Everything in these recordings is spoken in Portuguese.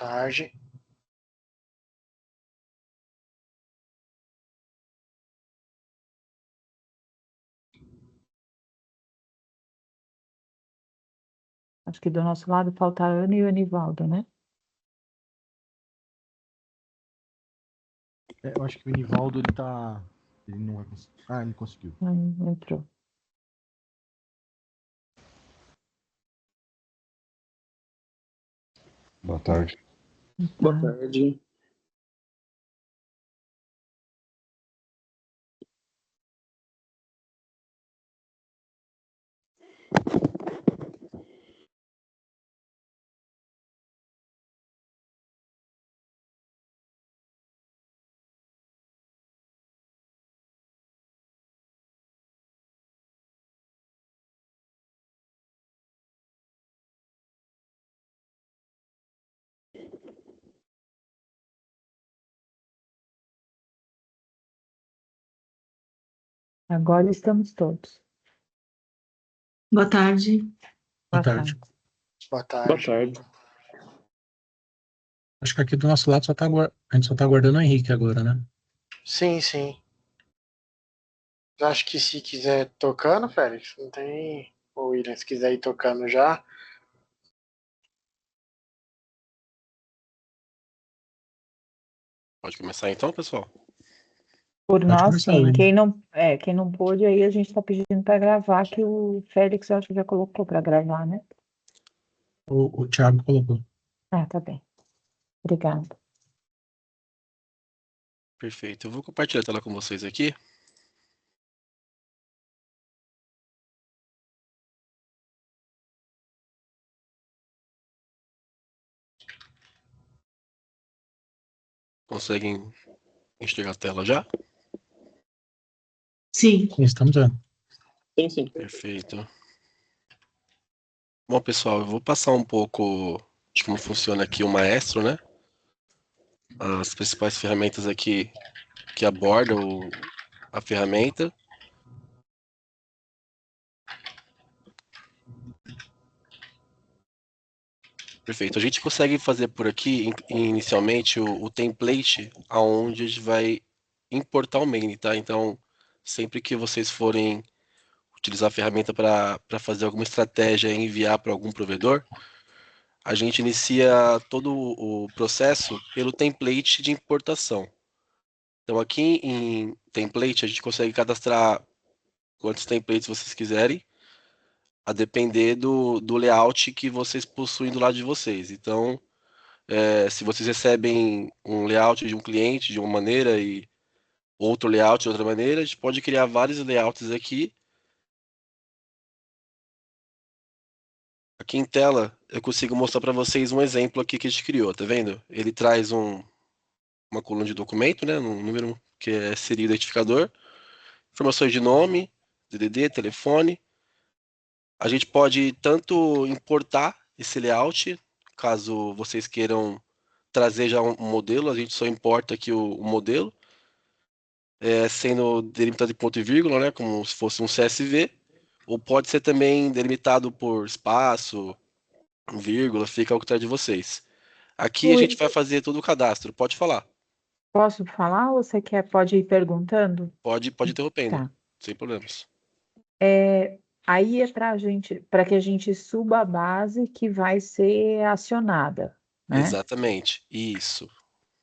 tarde. Acho que do nosso lado falta a Ana e o Anivaldo, né? Eu acho que o Anivaldo, ele não vai conseguir. Ah, ele conseguiu. Entrou. Boa tarde. Boa tarde. Agora estamos todos. Boa tarde. Boa tarde. Boa tarde. Boa tarde. Acho que aqui do nosso lado a gente só tá aguardando o Henrique agora, né? Sim, sim. Acho que se quiser tocando, Félix, não tem. O William, se quiser ir tocando já. Pode começar então, pessoal? Por Pode nós, começar, sim. William. Quem não pôde, aí a gente está pedindo para gravar, que o Félix, eu acho que já colocou para gravar, né? O Thiago colocou. Ah, tá bem. Obrigada. Perfeito. Eu vou compartilhar a tela com vocês aqui. Conseguem enxergar a tela já? Sim. Estamos vendo. Sim. Perfeito. Bom, pessoal, eu vou passar um pouco de como funciona aqui o Maestro, né? As principais ferramentas aqui que abordam a ferramenta. Perfeito. A gente consegue fazer por aqui, inicialmente, o template aonde a gente vai importar o main, tá? Então, sempre que vocês forem utilizar a ferramenta para fazer alguma estratégia e enviar para algum provedor, a gente inicia todo o processo pelo template de importação. Então, aqui em template, a gente consegue cadastrar quantos templates vocês quiserem, a depender do layout que vocês possuem do lado de vocês. Então, se vocês recebem um layout de um cliente de uma maneira e outro layout de outra maneira, a gente pode criar vários layouts aqui. Aqui em tela, eu consigo mostrar para vocês um exemplo aqui que a gente criou, tá vendo? Ele traz uma coluna de documento, né, um número que seria o identificador, informações de nome, DDD, telefone. A gente pode tanto importar esse layout, caso vocês queiram trazer já um modelo, a gente só importa aqui o modelo, sendo delimitado de ponto e vírgula, né, como se fosse um CSV, ou pode ser também delimitado por espaço, vírgula, fica ao critério de vocês. Aqui a gente vai fazer todo o cadastro, pode falar. Posso falar ou você pode ir perguntando? Pode interrompendo, Tá. sem problemas. Aí é para que a gente suba a base que vai ser acionada, né? Exatamente, isso.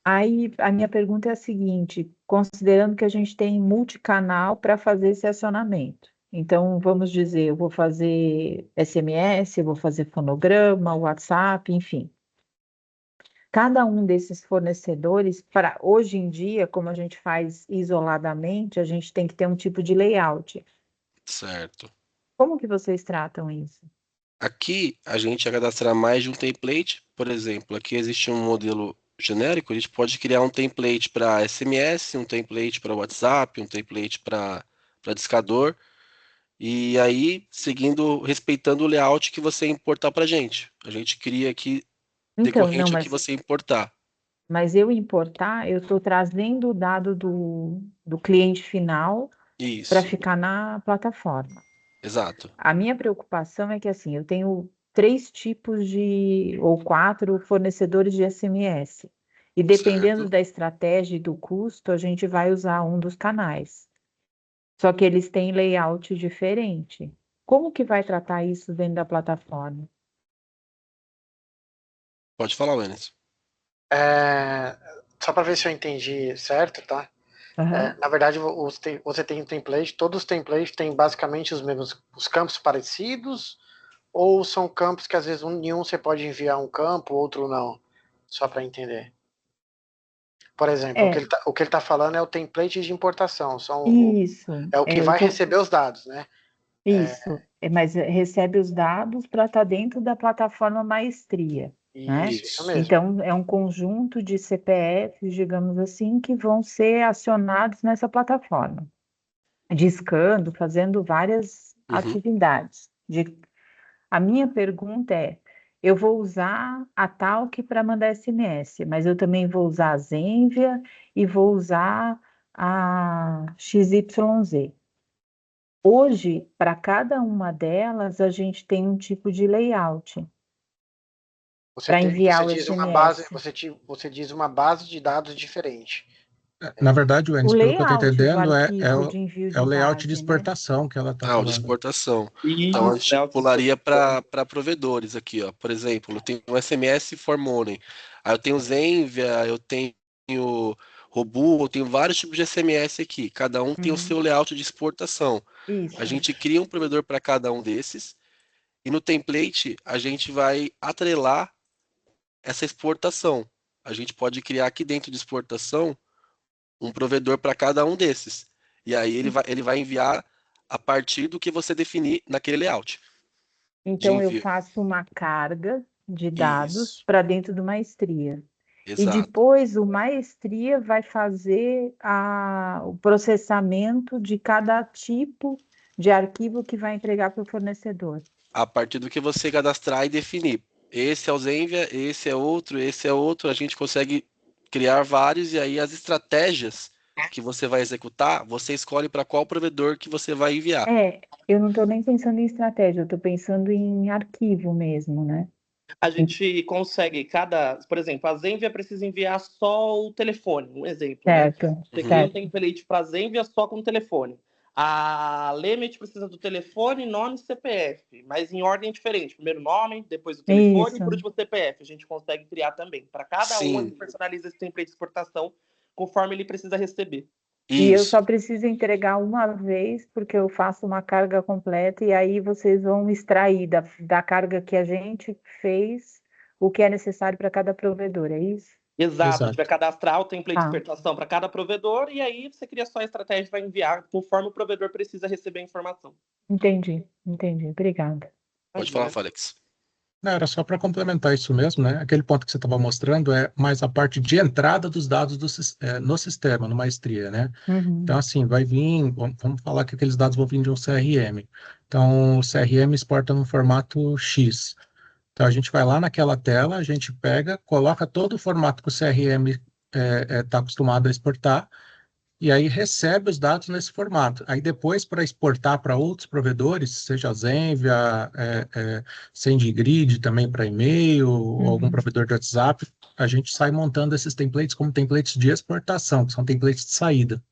Aí a minha pergunta é a seguinte: considerando que a gente tem multicanal para fazer esse acionamento, então vamos dizer, eu vou fazer SMS, eu vou fazer fonograma, WhatsApp, enfim. Cada um desses fornecedores, para hoje em dia, como a gente faz isoladamente, a gente tem que ter um tipo de layout. Certo. Como que vocês tratam isso? Aqui a gente vai cadastrar mais de um template, por exemplo, aqui existe um modelo genérico, a gente pode criar um template para SMS, um template para WhatsApp, um template para discador, e aí respeitando o layout que você importar para a gente. A gente cria aqui Então, não, decorrente a que você importar. mas eu importar, eu estou trazendo o dado do cliente final para Isso, ficar na plataforma. exato. A minha preocupação é que, assim, eu tenho 3 tipos ou 4 fornecedores de SMS. E dependendo Certo. da estratégia e do custo, a gente vai usar um dos canais. Só que eles têm layout diferente. Como que vai tratar isso dentro da plataforma? Pode falar, Wellington. Só para ver se eu entendi certo, tá? Aham. Na verdade, você tem um template, todos os templates têm basicamente os campos parecidos, ou são campos que às vezes em um você pode enviar um campo, outro não? Só para entender. Por exemplo, É, o que ele tá falando é o template de importação, isso. é o que Eu vai tô, receber os dados, né? isso. Mas recebe os dados para estar dentro da plataforma Maestria, né? Isso Isso. mesmo. Então, é um conjunto de CPFs, digamos assim, que vão ser acionados nessa plataforma, discando, fazendo várias Uhum. atividades. A minha pergunta é: eu vou usar a Talk para mandar SMS, mas eu também vou usar a Zenvia e vou usar a XYZ. Hoje, para cada uma delas, a gente tem um tipo de layout para Você enviar o diz uma base, SMS. você diz uma base de dados diferente. Na verdade, O Enes, pelo que eu estou layout do entendendo, arquivo de envio é o de layout de base, né? exportação que ela está Ah, o de falando. exportação. Então a Isso, gente né? pularia para provedores aqui, ó. Por exemplo, eu tenho um SMS for Money. Aí eu tenho Zenvia, eu tenho Robu, eu tenho vários tipos de SMS aqui. Cada um tem o Uhum. seu layout de exportação. A Isso. gente cria um provedor para cada um desses e no template a gente vai atrelar essa exportação. A gente pode criar aqui dentro de exportação um provedor para cada um desses. E aí ele vai enviar a partir do que você definir naquele layout de Então, eu envio. faço uma carga de dados Isso, para dentro do Maestria. E exato. depois o Maestria vai fazer o processamento de cada tipo de arquivo que vai entregar para o fornecedor. A partir do que você cadastrar e definir. Esse é o Zenvia, esse é outro, a gente consegue criar vários e aí as estratégias que você vai executar, você escolhe para qual provedor que você vai enviar. Eu não estou nem pensando em estratégia, eu estou pensando em arquivo mesmo, né? A gente consegue por exemplo, a Zenvia precisa enviar só o telefone, um exemplo, né? Certo, Você Uhum. cria um certo. template para a Zenvia só com o telefone. A Lemit precisa do telefone, nome e CPF, mas em ordem diferente. Primeiro nome, depois o telefone e Isso. por último o CPF. A gente consegue criar também. Para cada um, a Sim, gente personaliza esse template de exportação conforme ele precisa receber. E eu isso. só preciso entregar uma vez, porque eu faço uma carga completa, e aí vocês vão extrair da carga que a gente fez o que é necessário para cada provedor, é isso? Exato, a gente vai Exato. cadastrar o template de Ah, exportação para cada provedor e aí você cria só a estratégia para enviar conforme o provedor precisa receber a informação. entendi. Obrigada. Pode falar, Imagina. Félix. Não, era só para complementar isso mesmo, né? Aquele ponto que você estava mostrando é mais a parte de entrada dos dados no sistema, no Maestria, né? Então, Uhum. assim, vai vir, vamos falar que aqueles dados vão vir de um CRM. Então, o CRM exporta no formato X. Então, a gente vai lá naquela tela, a gente pega, coloca todo o formato que o CRM está acostumado a exportar, e aí recebe os dados nesse formato. Aí depois, para exportar para outros provedores, seja Zenvia, SendGrid também para e-mail, ou algum Uhum. provedor de WhatsApp, a gente sai montando esses templates como templates de exportação, que são templates de saída.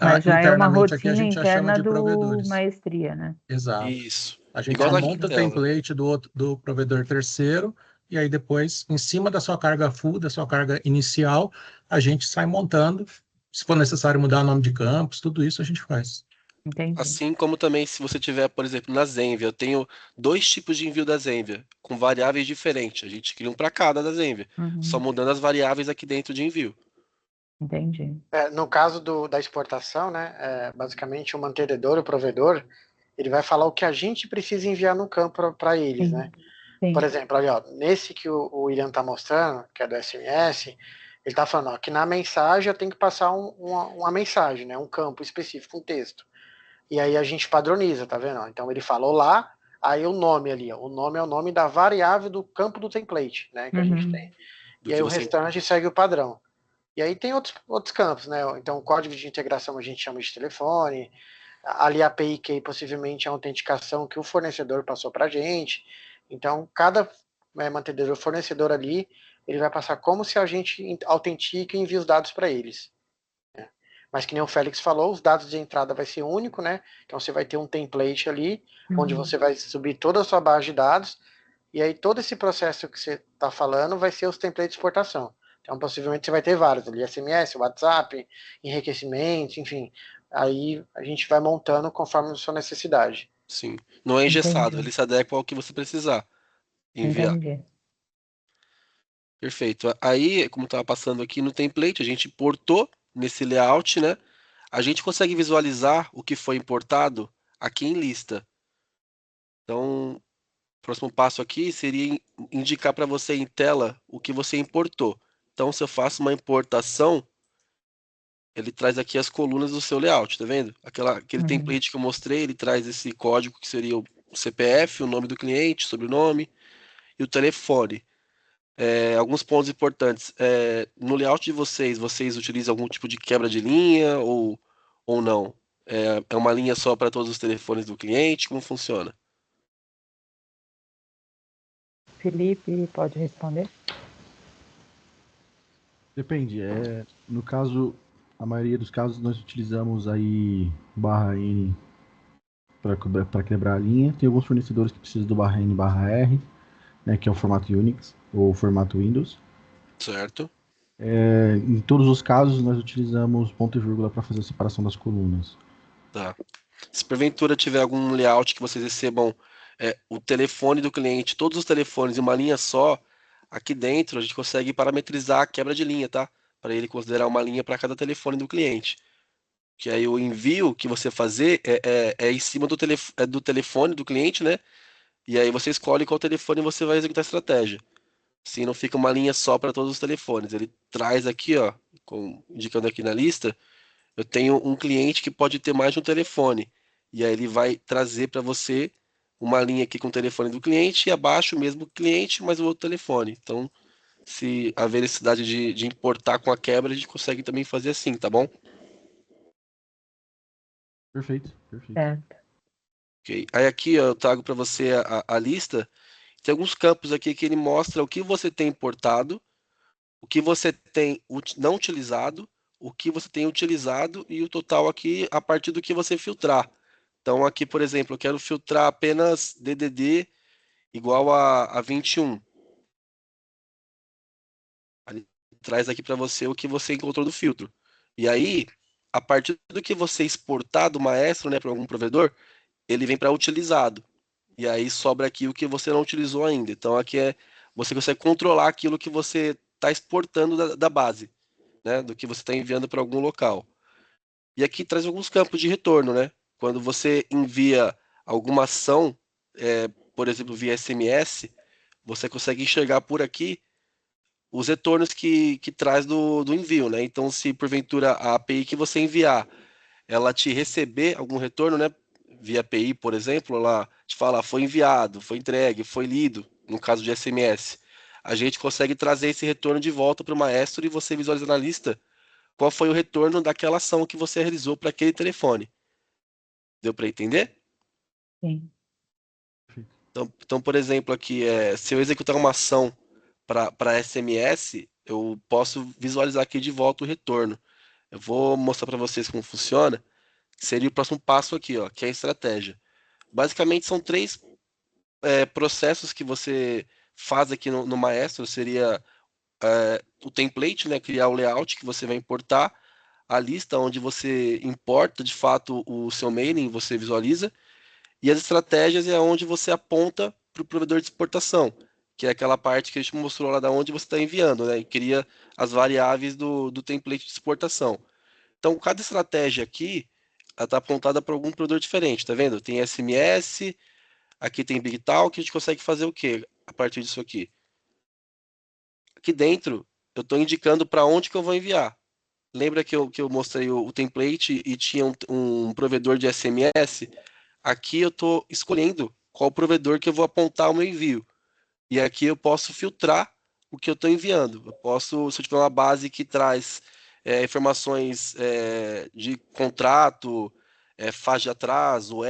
Mas já é uma Internamente aqui a rotina gente já chama interna de do provedores. Maestria, né? Exato. Isso. A gente Igual só Tá. na monta o Quintela. template do provedor terceiro, e aí depois, em cima da sua carga full, da sua carga inicial, a gente sai montando. Se for necessário mudar o nome de campos, tudo isso a gente faz. Entendi. Assim como também se você tiver, por exemplo, na Zenvia, eu tenho dois tipos de envio da Zenvia, com variáveis diferentes. A gente cria um para cada da Zenvia, só Uhum. mudando as variáveis aqui dentro de envio. Entendi. No caso da exportação, né, basicamente o mantenedor, o provedor, ele vai falar o que a gente precisa enviar no campo para eles, né? Sim, sim. Por exemplo, ali, ó, nesse que o William está mostrando, que é do SMS, ele está falando ó, que na mensagem eu tenho que passar uma mensagem, né, um campo específico, um texto. E aí a gente padroniza, tá vendo? Então ele falou lá, aí o nome ali, ó, o nome é o nome da variável do campo do template, né, que a gente tem. Uhum. Do E aí que o você. restante segue o padrão. E aí tem outros campos, né? Então, o código de integração a gente chama de telefone, ali a API que possivelmente é a autenticação que o fornecedor passou para a gente. Então, cada mantenedor fornecedor ali, ele vai passar como se a gente autentica e envia os dados para eles. Né? Mas que nem o Félix falou, os dados de entrada vai ser único, né? Então você vai ter um template ali, onde você vai subir toda a sua base de dados, e aí todo esse processo que você está falando vai ser os templates de exportação. Então possivelmente você vai ter vários ali, SMS, WhatsApp, enriquecimento, enfim. Aí a gente vai montando conforme a sua necessidade. Sim. Não é engessado, Entendi, ele se adequa ao que você precisar enviar. entendi. Perfeito. Aí, como estava passando aqui no template, a gente importou nesse layout, né? A gente consegue visualizar o que foi importado aqui em lista. Então, o próximo passo aqui seria indicar para você em tela o que você importou. Então, se eu faço uma importação, ele traz aqui as colunas do seu layout, tá vendo? Aquele Uhum. template que eu mostrei, ele traz esse código que seria o CPF, o nome do cliente, sobrenome e o telefone. Alguns pontos importantes. No layout de vocês utilizam algum tipo de quebra de linha ou não? É uma linha só para todos os telefones do cliente? Como funciona? Felipe, pode responder? Depende. No caso, a maioria dos casos nós utilizamos aí /N para quebrar a linha. Tem alguns fornecedores que precisam do /N/R, né, que é o formato Unix ou formato Windows. Certo? Em todos os casos, nós utilizamos ponto e vírgula para fazer a separação das colunas. Tá. Se porventura tiver algum layout que vocês recebam o telefone do cliente, todos os telefones em uma linha só, aqui dentro a gente consegue parametrizar a quebra de linha, tá? Para ele considerar uma linha para cada telefone do cliente. Que aí o envio que você fazer é em cima do telefone do cliente, né? E aí você escolhe qual telefone você vai executar a estratégia. Assim não fica uma linha só para todos os telefones. Ele traz aqui, ó, indicando aqui na lista, eu tenho um cliente que pode ter mais de um telefone. E aí ele vai trazer para você uma linha aqui com o telefone do cliente e abaixo o mesmo cliente, mas o outro telefone. Então, se haver necessidade de importar com a quebra, a gente consegue também fazer assim, tá bom? Perfeito, perfeito. Certo. Ok. Aí aqui ó, eu trago para você a lista. Tem alguns campos aqui que ele mostra o que você tem importado, o que você tem não utilizado, o que você tem utilizado e o total aqui a partir do que você filtrar. Então aqui, por exemplo, eu quero filtrar apenas DDD igual a 21. Ele traz aqui para você o que você encontrou do filtro. E aí, a partir do que você exportar do Maestro, né, para algum provedor, ele vem para utilizado. E aí sobra aqui o que você não utilizou ainda. Então aqui você consegue controlar aquilo que você está exportando da base, né? Do que você está enviando para algum local. E aqui traz alguns campos de retorno, né? Quando você envia alguma ação, por exemplo, via SMS, você consegue enxergar por aqui os retornos que traz do envio, né? Então, se porventura a API que você enviar ela te receber algum retorno, né? Via API, por exemplo, ela te fala, foi enviado, foi entregue, foi lido, no caso de SMS. A gente consegue trazer esse retorno de volta para o Maestro e você visualiza na lista qual foi o retorno daquela ação que você realizou para aquele telefone. Deu para entender? Sim. Então, por exemplo, aqui, se eu executar uma ação para SMS, eu posso visualizar aqui de volta o retorno. Eu vou mostrar para vocês como funciona. Seria o próximo passo aqui, ó, que é a estratégia. Basicamente, são três processos que você faz aqui no Maestro. Seria o template, né, criar o layout que você vai importar, a lista onde você importa de fato o seu mailing, você visualiza, e as estratégias é onde você aponta para o provedor de exportação, que é aquela parte que a gente mostrou lá da onde você está enviando, né, e cria as variáveis do template de exportação. Então, cada estratégia aqui está apontada para algum provedor diferente, tá vendo? Tem SMS, aqui tem Big Talk, a gente consegue fazer o quê a partir disso aqui? Aqui dentro, eu estou indicando para onde que eu vou enviar. Lembra que eu mostrei o template e tinha um provedor de SMS? Aqui eu estou escolhendo qual provedor que eu vou apontar o meu envio. E aqui eu posso filtrar o que eu estou enviando. Eu posso, se eu tiver uma base que traz informações de contrato, faixa de atraso,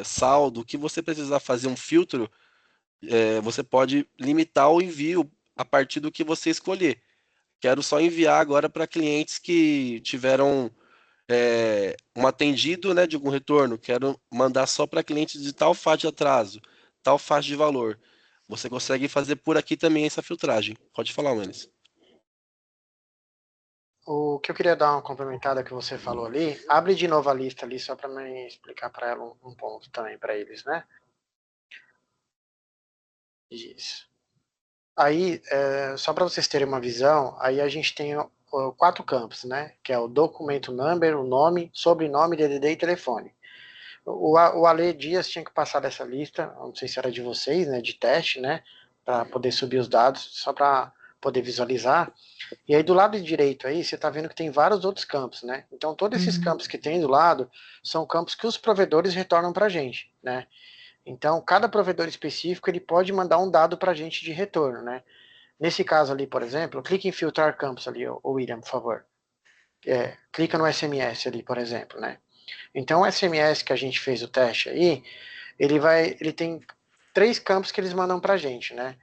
saldo, o que você precisar fazer um filtro, você pode limitar o envio a partir do que você escolher. Quero só enviar agora para clientes que tiveram um atendido, né, de algum retorno. Quero mandar só para clientes de tal faixa de atraso, tal faixa de valor. Você consegue fazer por aqui também essa filtragem. Pode falar, Wallace. O que eu queria dar uma complementada que você falou ali, abre de novo a lista ali só para me explicar para ela um ponto também para eles, né? Isso. Aí, só para vocês terem uma visão, aí a gente tem 4 campos, né? Que é o documento number, o nome, sobrenome, DDD e telefone. O Ale Dias tinha que passar dessa lista, não sei se era de vocês, né? De teste, né? Para poder subir os dados, só para poder visualizar. E aí do lado direito aí, você está vendo que tem vários outros campos, né? Então todos esses campos que tem do lado são campos que os provedores retornam para a gente, né? Então cada provedor específico ele pode mandar um dado para a gente de retorno, né? Nesse caso ali, por exemplo, clique em filtrar campos ali, o William, por favor. Clica no SMS ali, por exemplo, né? Então o SMS que a gente fez o teste aí, ele tem 3 campos que eles mandam para a gente, né?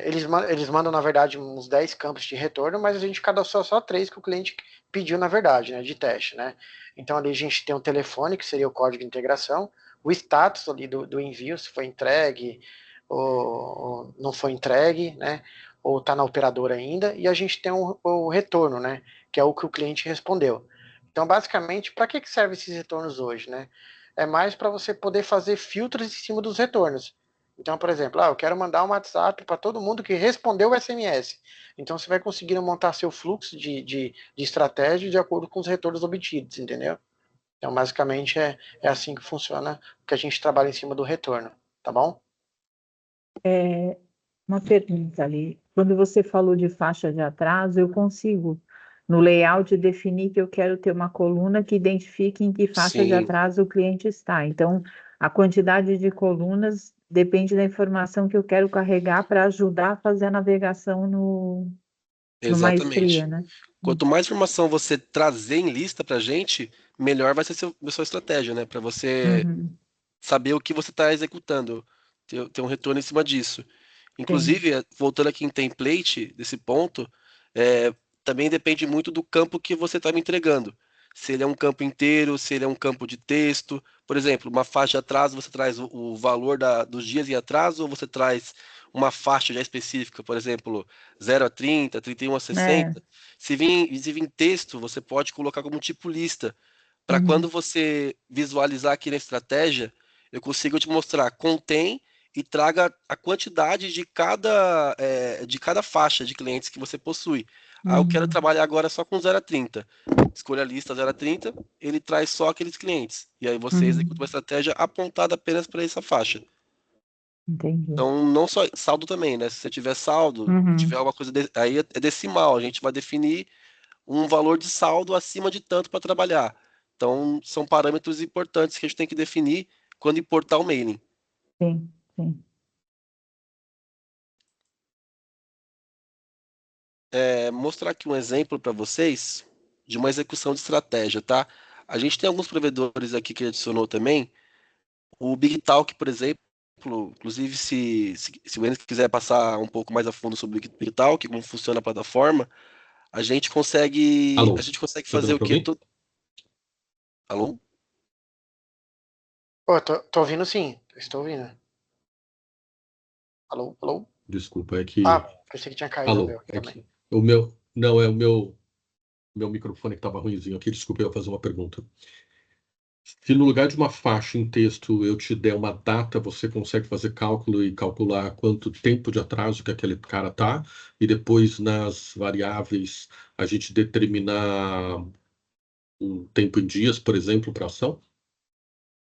Eles mandam, na verdade, uns 10 campos de retorno, mas a gente cadastrou só 3 que o cliente pediu, na verdade, né, de teste, né? Então ali a gente tem o telefone, que seria o código de integração, o status ali do envio, se foi entregue ou não foi entregue, né? Ou está na operadora ainda, e a gente tem o retorno, né? Que é o que o cliente respondeu. Então, basicamente, para que servem esses retornos hoje, né? É mais para você poder fazer filtros em cima dos retornos. Então, por exemplo, eu quero mandar um WhatsApp para todo mundo que respondeu o SMS. Então, você vai conseguir montar seu fluxo de estratégia de acordo com os retornos obtidos, entendeu? Então, basicamente, é assim que funciona, que a gente trabalha em cima do retorno, tá bom? Uma pergunta ali. Quando você falou de faixa de atraso, eu consigo, no layout, definir que eu quero ter uma coluna que identifique em que faixa de Sim, atraso o cliente está. Então, a quantidade de colunas depende da informação que eu quero carregar para ajudar a fazer a navegação no Maestria, exatamente. né? Quanto mais informação você trazer em lista para a gente, melhor vai ser a sua estratégia, né? Para você Uhum, saber o que você está executando, ter um retorno em cima disso. sim. Inclusive, voltando aqui em template, desse ponto, é, também depende muito do campo que você está me entregando. Se ele é um campo inteiro, se ele é um campo de texto. Por exemplo, uma faixa de atraso, você traz o valor dos dias em atraso, ou você traz uma faixa já específica, por exemplo, 0 a 30, 31 a É, 60. Se vir em texto, você pode colocar como tipo lista. Para quando uhum, você visualizar aqui na estratégia, eu consigo te mostrar contém e traga a quantidade de cada faixa de clientes que você possui. Eu quero uhum, trabalhar agora só com 0 a 30. Escolha a lista 0 a 30, ele traz só aqueles clientes. E aí você executa uhum, uma estratégia apontada apenas para essa faixa. entendi. Então, não só saldo também, né? Se você tiver saldo, tiver Uhum, alguma coisa, aí é decimal. A gente vai definir um valor de saldo acima de tanto para trabalhar. Então, são parâmetros importantes que a gente tem que definir quando importar o mailing. sim, sim. Mostrar aqui um exemplo para vocês de uma execução de estratégia, tá? A gente tem alguns provedores aqui que adicionou também. O BigTalk, por exemplo, inclusive se o Enes quiser passar um pouco mais a fundo sobre o BigTalk, como funciona a plataforma, a gente consegue, a Alô, gente consegue tá fazer dando o para quê? ouvir? Alô? Pô, tô ouvindo sim, estou ouvindo. Alô, alô? Desculpa, é Ah, que. pensei que tinha caído o Alô, meu é também. que. O meu. Não, é o meu microfone que estava ruimzinho aqui. Desculpa, eu ia fazer uma pergunta. Se no lugar de uma faixa em texto eu te der uma data, você consegue fazer cálculo e calcular quanto tempo de atraso que aquele cara tá, e depois nas variáveis a gente determinar o tempo em dias, por exemplo, para ação?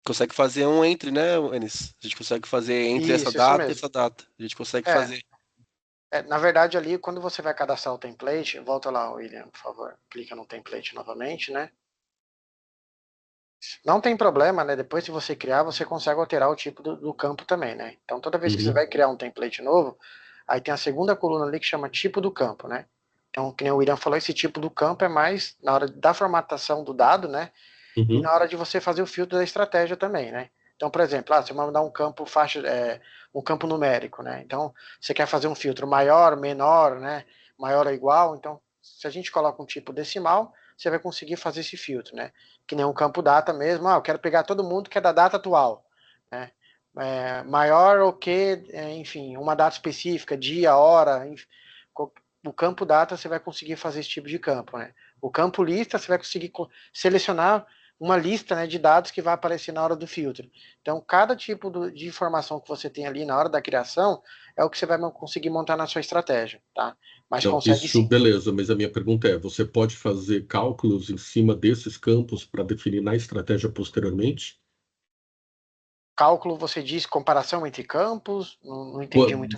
Consegue fazer um entre, né, Enes? A gente consegue fazer entre essa Isso data e mesmo. essa data. A gente consegue É, fazer. na verdade ali, quando você vai cadastrar o template, volta lá, William, por favor. Clica no template novamente, né? Não tem problema, né? Depois que você criar, você consegue alterar o tipo do campo também, né? Então, toda vez que você Uhum, vai criar um template novo, aí tem a segunda coluna ali que chama tipo do campo, né? Então, que nem o William falou, esse tipo do campo é mais na hora da formatação do dado, né? E uhum, na hora de você fazer o filtro da estratégia também, né? Então, por exemplo, você vai mandar um campo faixa, um campo numérico, né? Então, você quer fazer um filtro maior, menor, né? Maior ou igual, então, se a gente coloca um tipo decimal, você vai conseguir fazer esse filtro, né? Que nem um campo data mesmo, eu quero pegar todo mundo que é da data atual, né? Maior ou que, enfim, uma data específica, dia, hora, enfim, o campo data você vai conseguir fazer esse tipo de campo, né? O campo lista você vai conseguir selecionar uma lista, né, de dados que vai aparecer na hora do filtro. Então, cada tipo de informação que você tem ali na hora da criação é o que você vai conseguir montar na sua estratégia, tá? Mas Não, consegue isso sim. beleza, mas a minha pergunta é: você pode fazer cálculos em cima desses campos para definir na estratégia posteriormente? Cálculo, você diz comparação entre campos? Não entendi muito.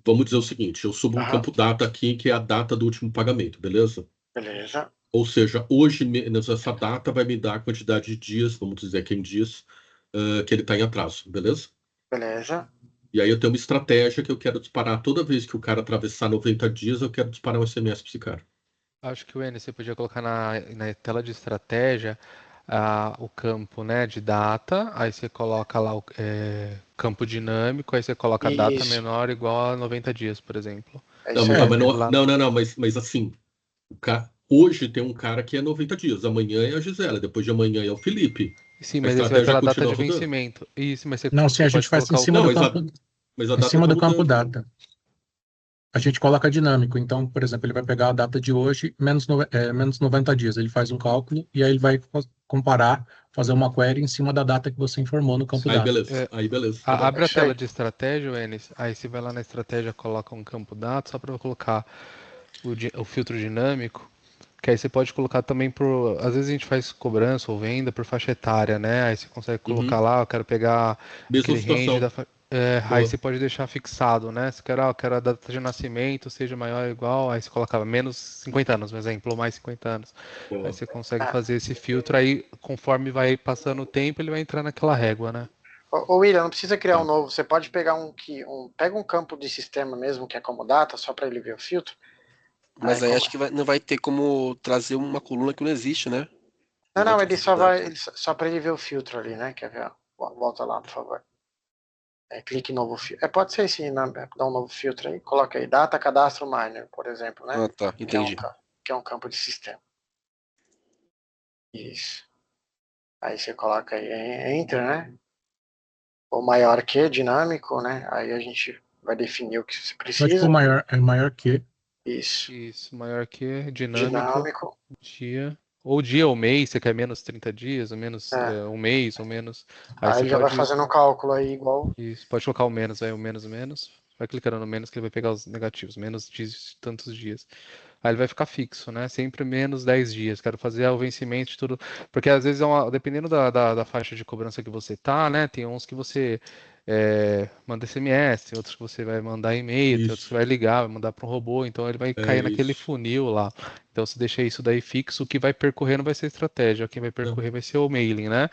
Vamos dizer o seguinte: eu subo um Aham. campo data aqui, que é a data do último pagamento, beleza? Beleza. Ou seja, hoje menos essa data vai me dar a quantidade de dias, vamos dizer que em dias, que ele está em atraso, beleza? Beleza. E aí eu tenho uma estratégia que eu quero disparar toda vez que o cara atravessar 90 dias, eu quero disparar um SMS para esse cara. Acho que o N você podia colocar na tela de estratégia o campo, né, de data, aí você coloca lá o campo dinâmico, aí você coloca data Isso. menor igual a 90 dias, por exemplo. É Não, isso não, aí. mas Lá- mas assim, hoje tem um cara que é 90 dias, amanhã é a Gisela, depois de amanhã é o Felipe. Sim, A mas aí você vai estratégia pela data continua de rodando. vencimento. Isso, mas Não, se a você gente pode faz em colocar o cima Não, do campo. campo, mas a em data cima tá do campo mudando. data. A gente coloca dinâmico. Então, por exemplo, ele vai pegar a data de hoje menos 90 dias. Ele faz um cálculo e aí ele vai comparar, fazer uma query em cima da data que você informou no campo data. Aí beleza, tá bom. Abre a Isso aí. tela de estratégia, Enes. Aí você vai lá na estratégia, coloca um campo data, só para colocar o filtro dinâmico. Que aí você pode colocar também por. Às vezes a gente faz cobrança ou venda por faixa etária, né? Aí você consegue colocar Uhum. lá, eu quero pegar Mesma aquele range situação. aí Boa. você pode deixar fixado, né? Se eu quero a data de nascimento seja maior ou igual, aí você colocava menos 50 anos, um exemplo, ou mais 50 anos. Aí Boa. você consegue Ah, fazer esse filtro, aí conforme vai passando o tempo, ele vai entrar naquela régua, né? ô, William, não precisa criar um Tá. novo. Você pode pegar pega um campo de sistema mesmo que é como data, só para ele ver o filtro. Mas aí acho que não vai ter como trazer uma coluna que não existe, né? Não, Não vai não, ter ele só possibilidade. vai, só para ele ver o filtro ali, né? Quer ver? Ó, volta lá, por favor. Clique em novo filtro. Pode ser sim, né? Dá um novo filtro aí. Coloca aí Data Cadastro Miner, por exemplo, né? Ah, tá, Que é entendi. que é um campo de sistema. Isso. Aí você coloca aí Enter, né? O maior que dinâmico, né? Aí a gente vai definir o que você Então, tipo, precisa. maior que. Isso. Isso, maior que dinâmico, Dinâmico. dia. Ou dia ou mês, você quer menos 30 dias, ou menos É. um mês, ou menos. Aí você Aí já vai pode. fazendo um cálculo aí igual. Isso, pode colocar o menos, aí o menos menos. Vai clicando no menos que ele vai pegar os negativos, menos de tantos dias. Aí ele vai ficar fixo, né? Sempre menos 10 dias. Quero fazer o vencimento de tudo. Porque às vezes, dependendo da faixa de cobrança que você tá, né? Tem uns que você manda SMS, tem outros que você vai mandar e-mail, tem outros que Isso. vai ligar, vai mandar para um robô. Então ele vai É cair naquele isso. funil lá. Então se deixa isso daí fixo, o que vai percorrer não vai ser estratégia. Quem vai Não, percorrer vai ser o mailing, né?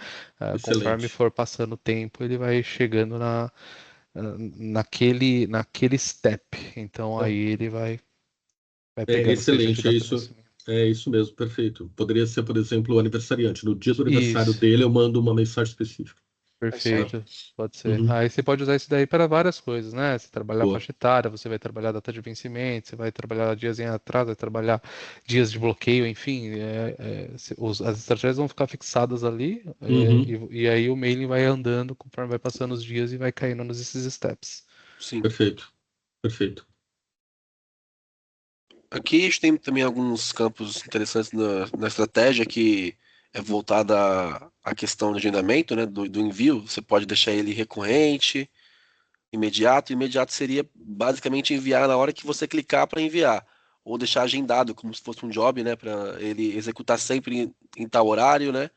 Conforme excelente. for passando o tempo, ele vai chegando naquele step. Então aí Não, ele vai é pegando, seja de excelente, data de vencimento. é isso mesmo, perfeito. Poderia ser, por exemplo, o aniversariante. No dia do aniversário Isso, dele, eu mando uma mensagem específica. É isso aí. Tá? perfeito, pode ser. Uhum. Aí você pode usar isso daí para várias coisas, né? Você trabalhar Boa. faixa etária, você vai trabalhar data de vencimento, você vai trabalhar dias em atraso, vai trabalhar dias de bloqueio, enfim, as estratégias vão ficar fixadas ali, Uhum. e aí o mailing vai andando conforme vai passando os dias e vai caindo nesses steps. Sim. Perfeito, perfeito. Aqui a gente tem também alguns campos interessantes na estratégia que é voltada à questão do agendamento, né? Do envio. Você pode deixar ele recorrente, imediato. Imediato seria basicamente enviar na hora que você clicar para enviar. Ou deixar agendado, como se fosse um job, né? Para ele executar sempre em tal horário, né?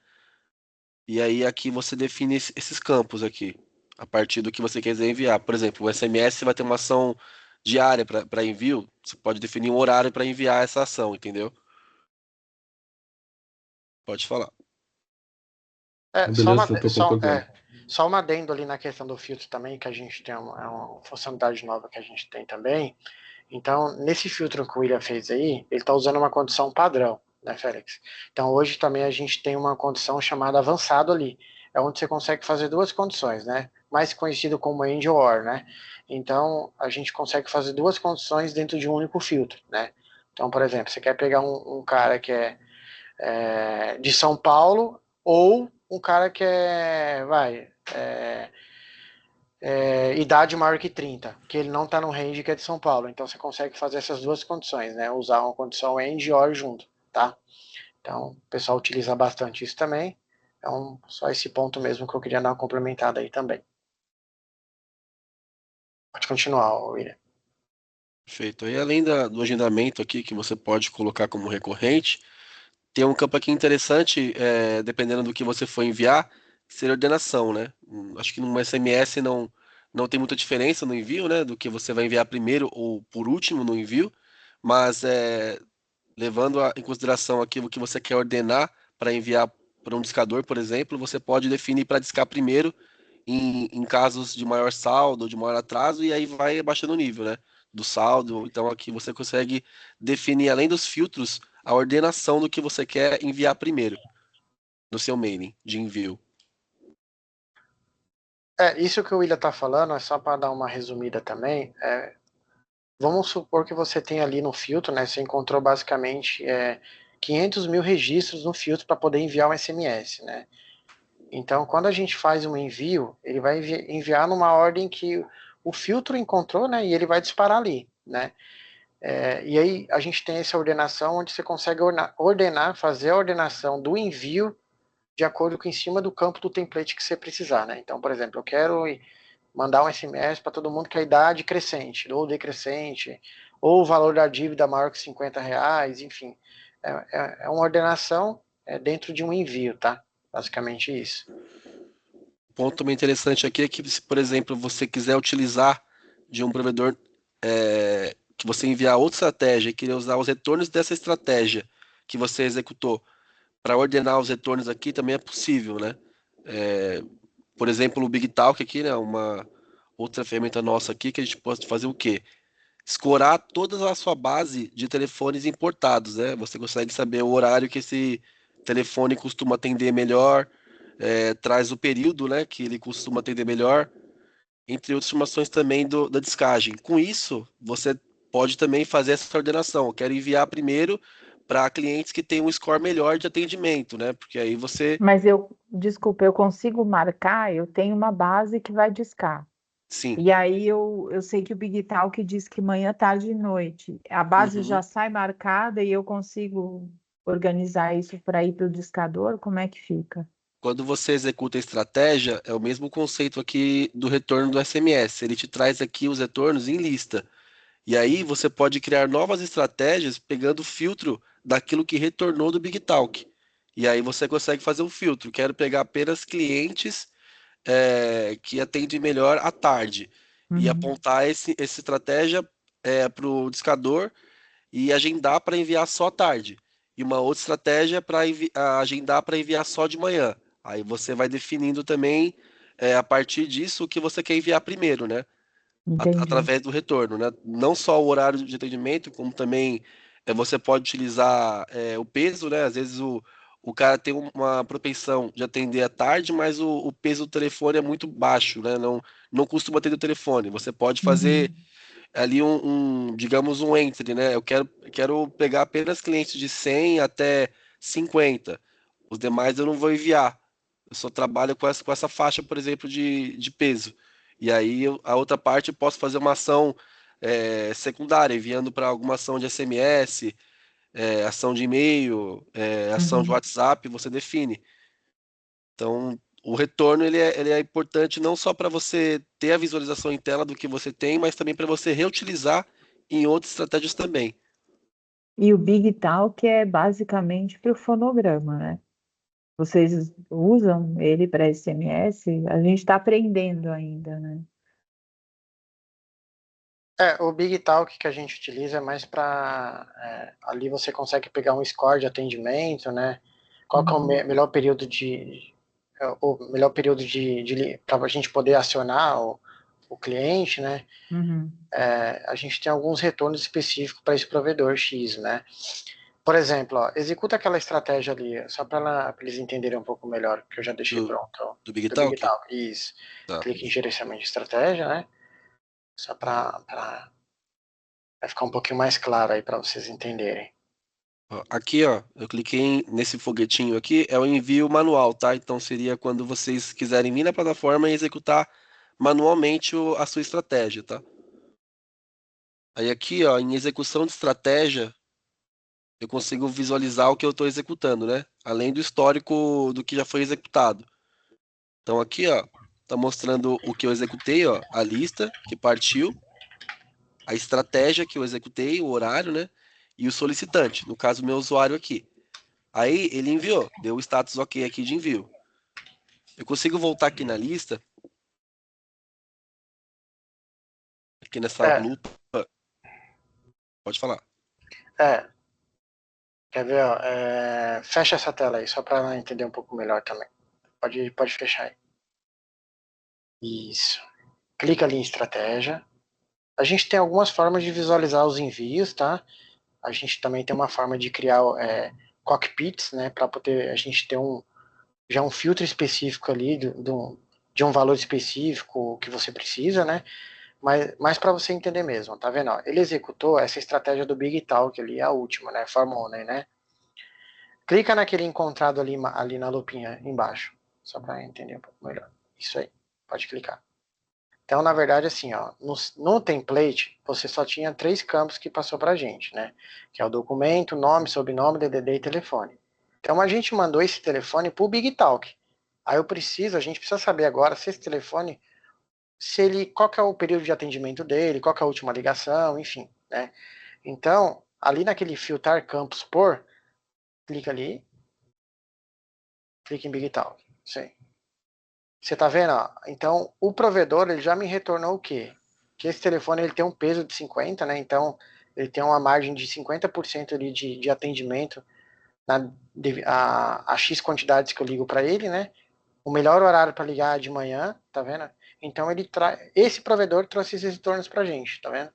E aí aqui você define esses campos aqui, a partir do que você quiser enviar. Por exemplo, o SMS vai ter uma ação diária para envio. Você pode definir um horário para enviar essa ação, entendeu? Pode falar. É, só uma, Beleza, eu estou concordando. só uma adendo ali na questão do filtro também, que a gente tem uma funcionalidade nova que a gente tem também. Então, nesse filtro que o William fez aí, ele está usando uma condição padrão, né, Félix? Então, hoje também a gente tem uma condição chamada avançado ali. É onde você consegue fazer duas condições, né? mais conhecido como end OR, né? Então, a gente consegue fazer duas condições dentro de um único filtro, né? Então, por exemplo, você quer pegar um cara que é de São Paulo ou um cara que idade maior que 30, que ele não está no range que é de São Paulo. Então você consegue fazer essas duas condições, né? Usar uma condição AND e OR junto, tá? Então o pessoal utiliza bastante isso também. Então só esse ponto mesmo que eu queria dar uma complementada aí também. Pode continuar, William. Perfeito. E além do agendamento aqui, que você pode colocar como recorrente, tem um campo aqui interessante, dependendo do que você for enviar, que seria ordenação, né? Acho que no SMS não tem muita diferença no envio, né? Do que você vai enviar primeiro ou por último no envio, mas levando em consideração aquilo que você quer ordenar para enviar para um discador, por exemplo, você pode definir para discar primeiro em casos de maior saldo ou de maior atraso, e aí vai abaixando o nível, né? Do saldo. Então aqui você consegue definir, além dos filtros, a ordenação do que você quer enviar primeiro no seu mailing de envio. Isso que o William está falando, é só para dar uma resumida também. Vamos supor que você tem ali no filtro, né? Você encontrou basicamente 500 mil registros no filtro para poder enviar um SMS, né? Então, quando a gente faz um envio, ele vai enviar numa ordem que o filtro encontrou, né? E ele vai disparar ali, né? E aí a gente tem essa ordenação onde você consegue fazer a ordenação do envio de acordo com em cima do campo do template que você precisar, né? Então, por exemplo, eu quero mandar um SMS para todo mundo que a idade crescente, ou decrescente, ou o valor da dívida maior que R$50, enfim. É uma ordenação dentro de um envio, tá? Basicamente isso. Um ponto também interessante aqui é que, se, por exemplo, você quiser utilizar de um provedor que você enviar outra estratégia e querer usar os retornos dessa estratégia que você executou para ordenar os retornos aqui, também é possível, né? Por exemplo, o Big Talk aqui, né? Uma outra ferramenta nossa aqui que a gente pode fazer o quê? Escorar toda a sua base de telefones importados, né? Você consegue saber o horário que esse telefone costuma atender melhor, traz o período, né, que ele costuma atender melhor, entre outras informações também da descagem. Com isso, você pode também fazer essa ordenação. Eu quero enviar primeiro para clientes que têm um score melhor de atendimento, né? Porque aí você... Mas desculpa, eu consigo marcar, eu tenho uma base que vai discar. Sim. E aí eu sei que o Big Talk diz que manhã, tarde e noite. A base já sai marcada e eu consigo organizar isso para ir para o discador? Como é que fica? Quando você executa a estratégia, é o mesmo conceito aqui do retorno do SMS. Ele te traz aqui os retornos em lista. E aí você pode criar novas estratégias pegando o filtro daquilo que retornou do Big Talk. E aí você consegue fazer um filtro. Quero pegar apenas clientes que atendem melhor à tarde. E apontar essa estratégia para o discador e agendar para enviar só à tarde. E uma outra estratégia para agendar para enviar só de manhã. Aí você vai definindo também, a partir disso, o que você quer enviar primeiro, né? Entendi. Através do retorno, né? Não só o horário de atendimento, como também você pode utilizar o peso, né? Às vezes o cara tem uma propensão de atender à tarde, mas o peso do telefone é muito baixo, né? Não costuma atender o telefone. Você pode fazer ali digamos, um entry, né? Eu quero pegar apenas clientes de 100 até 50. Os demais eu não vou enviar. Eu só trabalho com essa faixa, por exemplo, de peso. E aí a outra parte eu posso fazer uma ação secundária, enviando para alguma ação de SMS, ação de e-mail, ação de WhatsApp, você define. Então, o retorno ele é importante não só para você ter a visualização em tela do que você tem, mas também para você reutilizar em outras estratégias também. E o Big Talk é basicamente para o fonograma, né? Vocês usam ele para SMS? A gente está aprendendo ainda, né? O Big Talk que a gente utiliza é mais para ali você consegue pegar um score de atendimento, né? Qual que é o melhor período para a gente poder acionar o cliente, né? A gente tem alguns retornos específicos para esse provedor X, né? Por exemplo, ó, executa aquela estratégia ali, só para eles entenderem um pouco melhor, que eu já deixei pronto. Ó, Do Big do Big Talk? Talk. Isso. Tá. Clique em gerenciamento de estratégia, né? Só para ficar um pouquinho mais claro aí para vocês entenderem. Ó, aqui, ó, eu cliquei nesse foguetinho aqui, é o envio manual, tá? Então seria quando vocês quiserem vir na plataforma e executar manualmente a sua estratégia, tá? Aí aqui, ó, em execução de estratégia, eu consigo visualizar o que eu estou executando, né? Além do histórico do que já foi executado. Então aqui, ó, tá mostrando o que eu executei, ó, a lista que partiu, a estratégia que eu executei, o horário, né? E o solicitante, no caso, meu usuário aqui. Aí ele enviou, deu o status ok aqui de envio. Eu consigo voltar aqui na lista, aqui nessa lupa. Pode falar. Quer ver, ó, fecha essa tela aí, só para entender um pouco melhor também. Pode fechar aí. Isso. Clica ali em estratégia. A gente tem algumas formas de visualizar os envios, tá? A gente também tem uma forma de criar cockpits, né? Para poder a gente ter já um filtro específico ali de um valor específico que você precisa, né? Mas para você entender mesmo, tá vendo? Ó, ele executou essa estratégia do Big Talk ali, a última, né? Form Money, né? Clica naquele encontrado ali na lupinha embaixo, só para entender um pouco melhor. Isso aí, pode clicar. Então, na verdade, assim, ó, no template, você só tinha 3 campos que passou para a gente, né? Que é o documento, nome, sobrenome, DDD e telefone. Então, a gente mandou esse telefone para o Big Talk. Aí a gente precisa saber agora se esse telefone, qual que é o período de atendimento dele, qual que é a última ligação, enfim, né? Então, ali naquele filtrar campos por, clica ali, clica em Big Talk. Sim. Você tá vendo? Ó? Então, o provedor ele já me retornou o quê? Que esse telefone ele tem um peso de 50, né? Então, ele tem uma margem de 50% ali de atendimento a X quantidades que eu ligo para ele, né? O melhor horário para ligar é de manhã, tá vendo? Então, esse provedor trouxe esses retornos pra gente, tá vendo?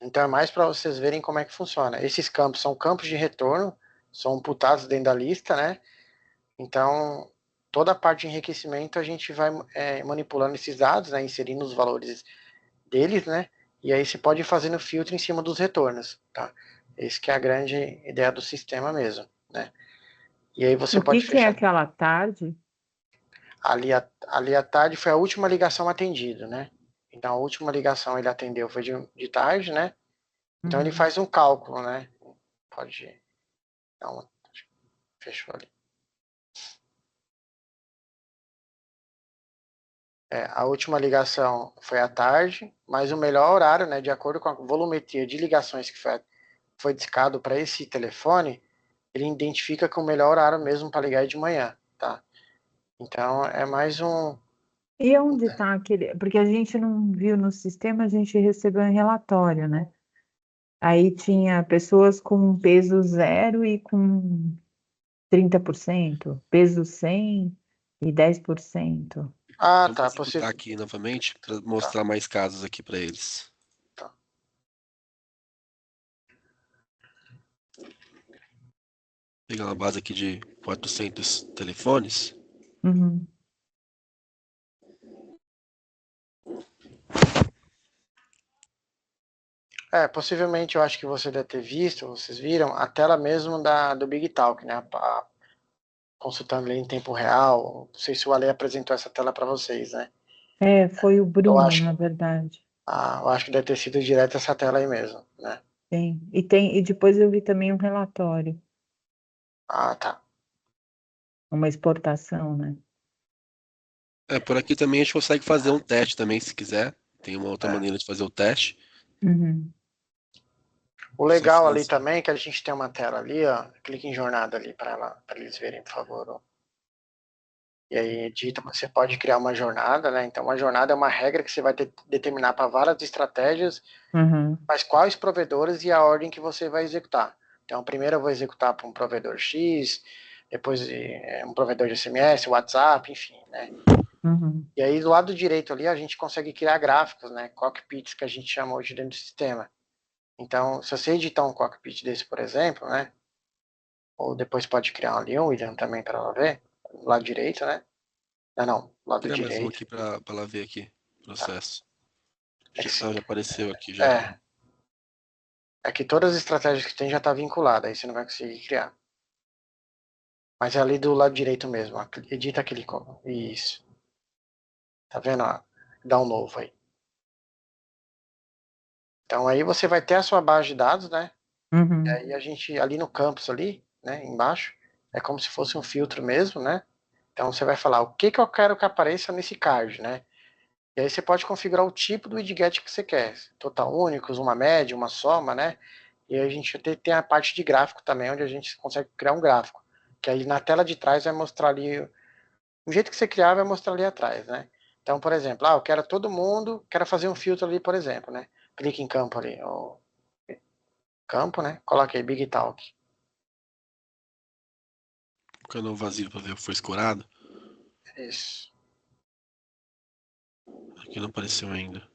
Então, é mais para vocês verem como é que funciona. Esses campos são campos de retorno, são imputados dentro da lista, né? Então, toda a parte de enriquecimento a gente vai manipulando esses dados, né, inserindo os valores deles, né, e aí você pode ir fazendo filtro em cima dos retornos, tá? Esse que é a grande ideia do sistema mesmo, né? E aí você O pode que é fechar. aquela tarde? Ali à tarde foi a última ligação atendida, né? Então a última ligação ele atendeu foi de tarde, né? Então ele faz um cálculo, né? Pode dar uma... Fechou ali. A última ligação foi à tarde, mas o melhor horário, né, de acordo com a volumetria de ligações que foi discado para esse telefone, ele identifica que o melhor horário mesmo para ligar é de manhã, tá? Então é mais um. E onde está aquele? Porque a gente não viu no sistema, a gente recebeu um relatório, né? Aí tinha pessoas com peso 0 e com 30%, peso 100 e 10%. Ah, Eu vou tá. executar aqui novamente para mostrar mais casos aqui para eles. Tá. Pegar uma base aqui de 400 telefones. Uhum. Possivelmente eu acho que você deve ter visto, vocês viram, a tela mesmo do Big Talk, né? Consultando ali em tempo real. Não sei se o Ale apresentou essa tela para vocês, né? Foi o Bruno, na verdade. Eu acho que deve ter sido direto essa tela aí mesmo, né? Tem. E depois eu vi também um relatório. Ah, tá. Uma exportação, né? Por aqui também a gente consegue fazer um teste também, se quiser. Tem uma outra maneira de fazer o teste. Uhum. O legal ali também é que a gente tem uma tela ali, ó. Clique em jornada ali para eles verem, por favor. Ó. E aí, edita, você pode criar uma jornada, né? Então, uma jornada é uma regra que você vai determinar para várias estratégias, mas quais provedores e a ordem que você vai executar. Então, primeiro eu vou executar para um provedor X, depois um provedor de SMS, WhatsApp, enfim, né? E aí, do lado direito ali, a gente consegue criar gráficos, né? Cockpits, que a gente chama hoje dentro do sistema. Então, se você editar um cockpit desse, por exemplo, né? Ou depois pode criar ali um, William, também para ela ver. Lado direito, né? Não, lado Criar mais um direito. aqui para ela ver aqui. Processo. É que, Já apareceu aqui já. é que todas as estratégias que tem já tá vinculada, aí você não vai conseguir criar. Mas é ali do lado direito mesmo, ó. Edita aquele. Isso. Tá vendo? Ó? Dá um novo aí. Então aí você vai ter a sua base de dados, né? Uhum. E aí a gente, ali no campus ali, né, embaixo, é como se fosse um filtro mesmo, né? Então você vai falar o que eu quero que apareça nesse card, né? E aí você pode configurar o tipo do widget que você quer. Total únicos, uma média, uma soma, né? E aí a gente tem a parte de gráfico também, onde a gente consegue criar um gráfico. Que aí na tela de trás vai mostrar ali, o jeito que você criar vai mostrar ali atrás, né? Então, por exemplo, eu quero todo mundo, quero fazer um filtro ali, por exemplo, né? Clique em campo ali, campo, né? Coloca aí Big Talk. Colocando vazio para ver o que foi escorado. Isso. Aqui não apareceu ainda.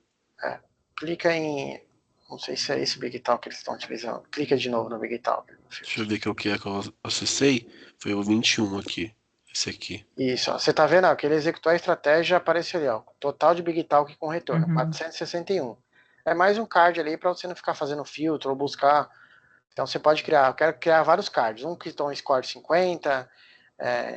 Clica em, não sei se é esse Big Talk que eles estão utilizando. Clica de novo no Big Talk. Deixa eu ver que é o que eu acessei. Foi o 21 aqui. Esse aqui. Isso, ó. Você tá vendo, ó, que ele executou a estratégia, aparece ali, ó, total de Big Talk com retorno, 461. É mais um card ali para você não ficar fazendo filtro ou buscar. Então você pode criar, eu quero criar vários cards, um que estão em score 50,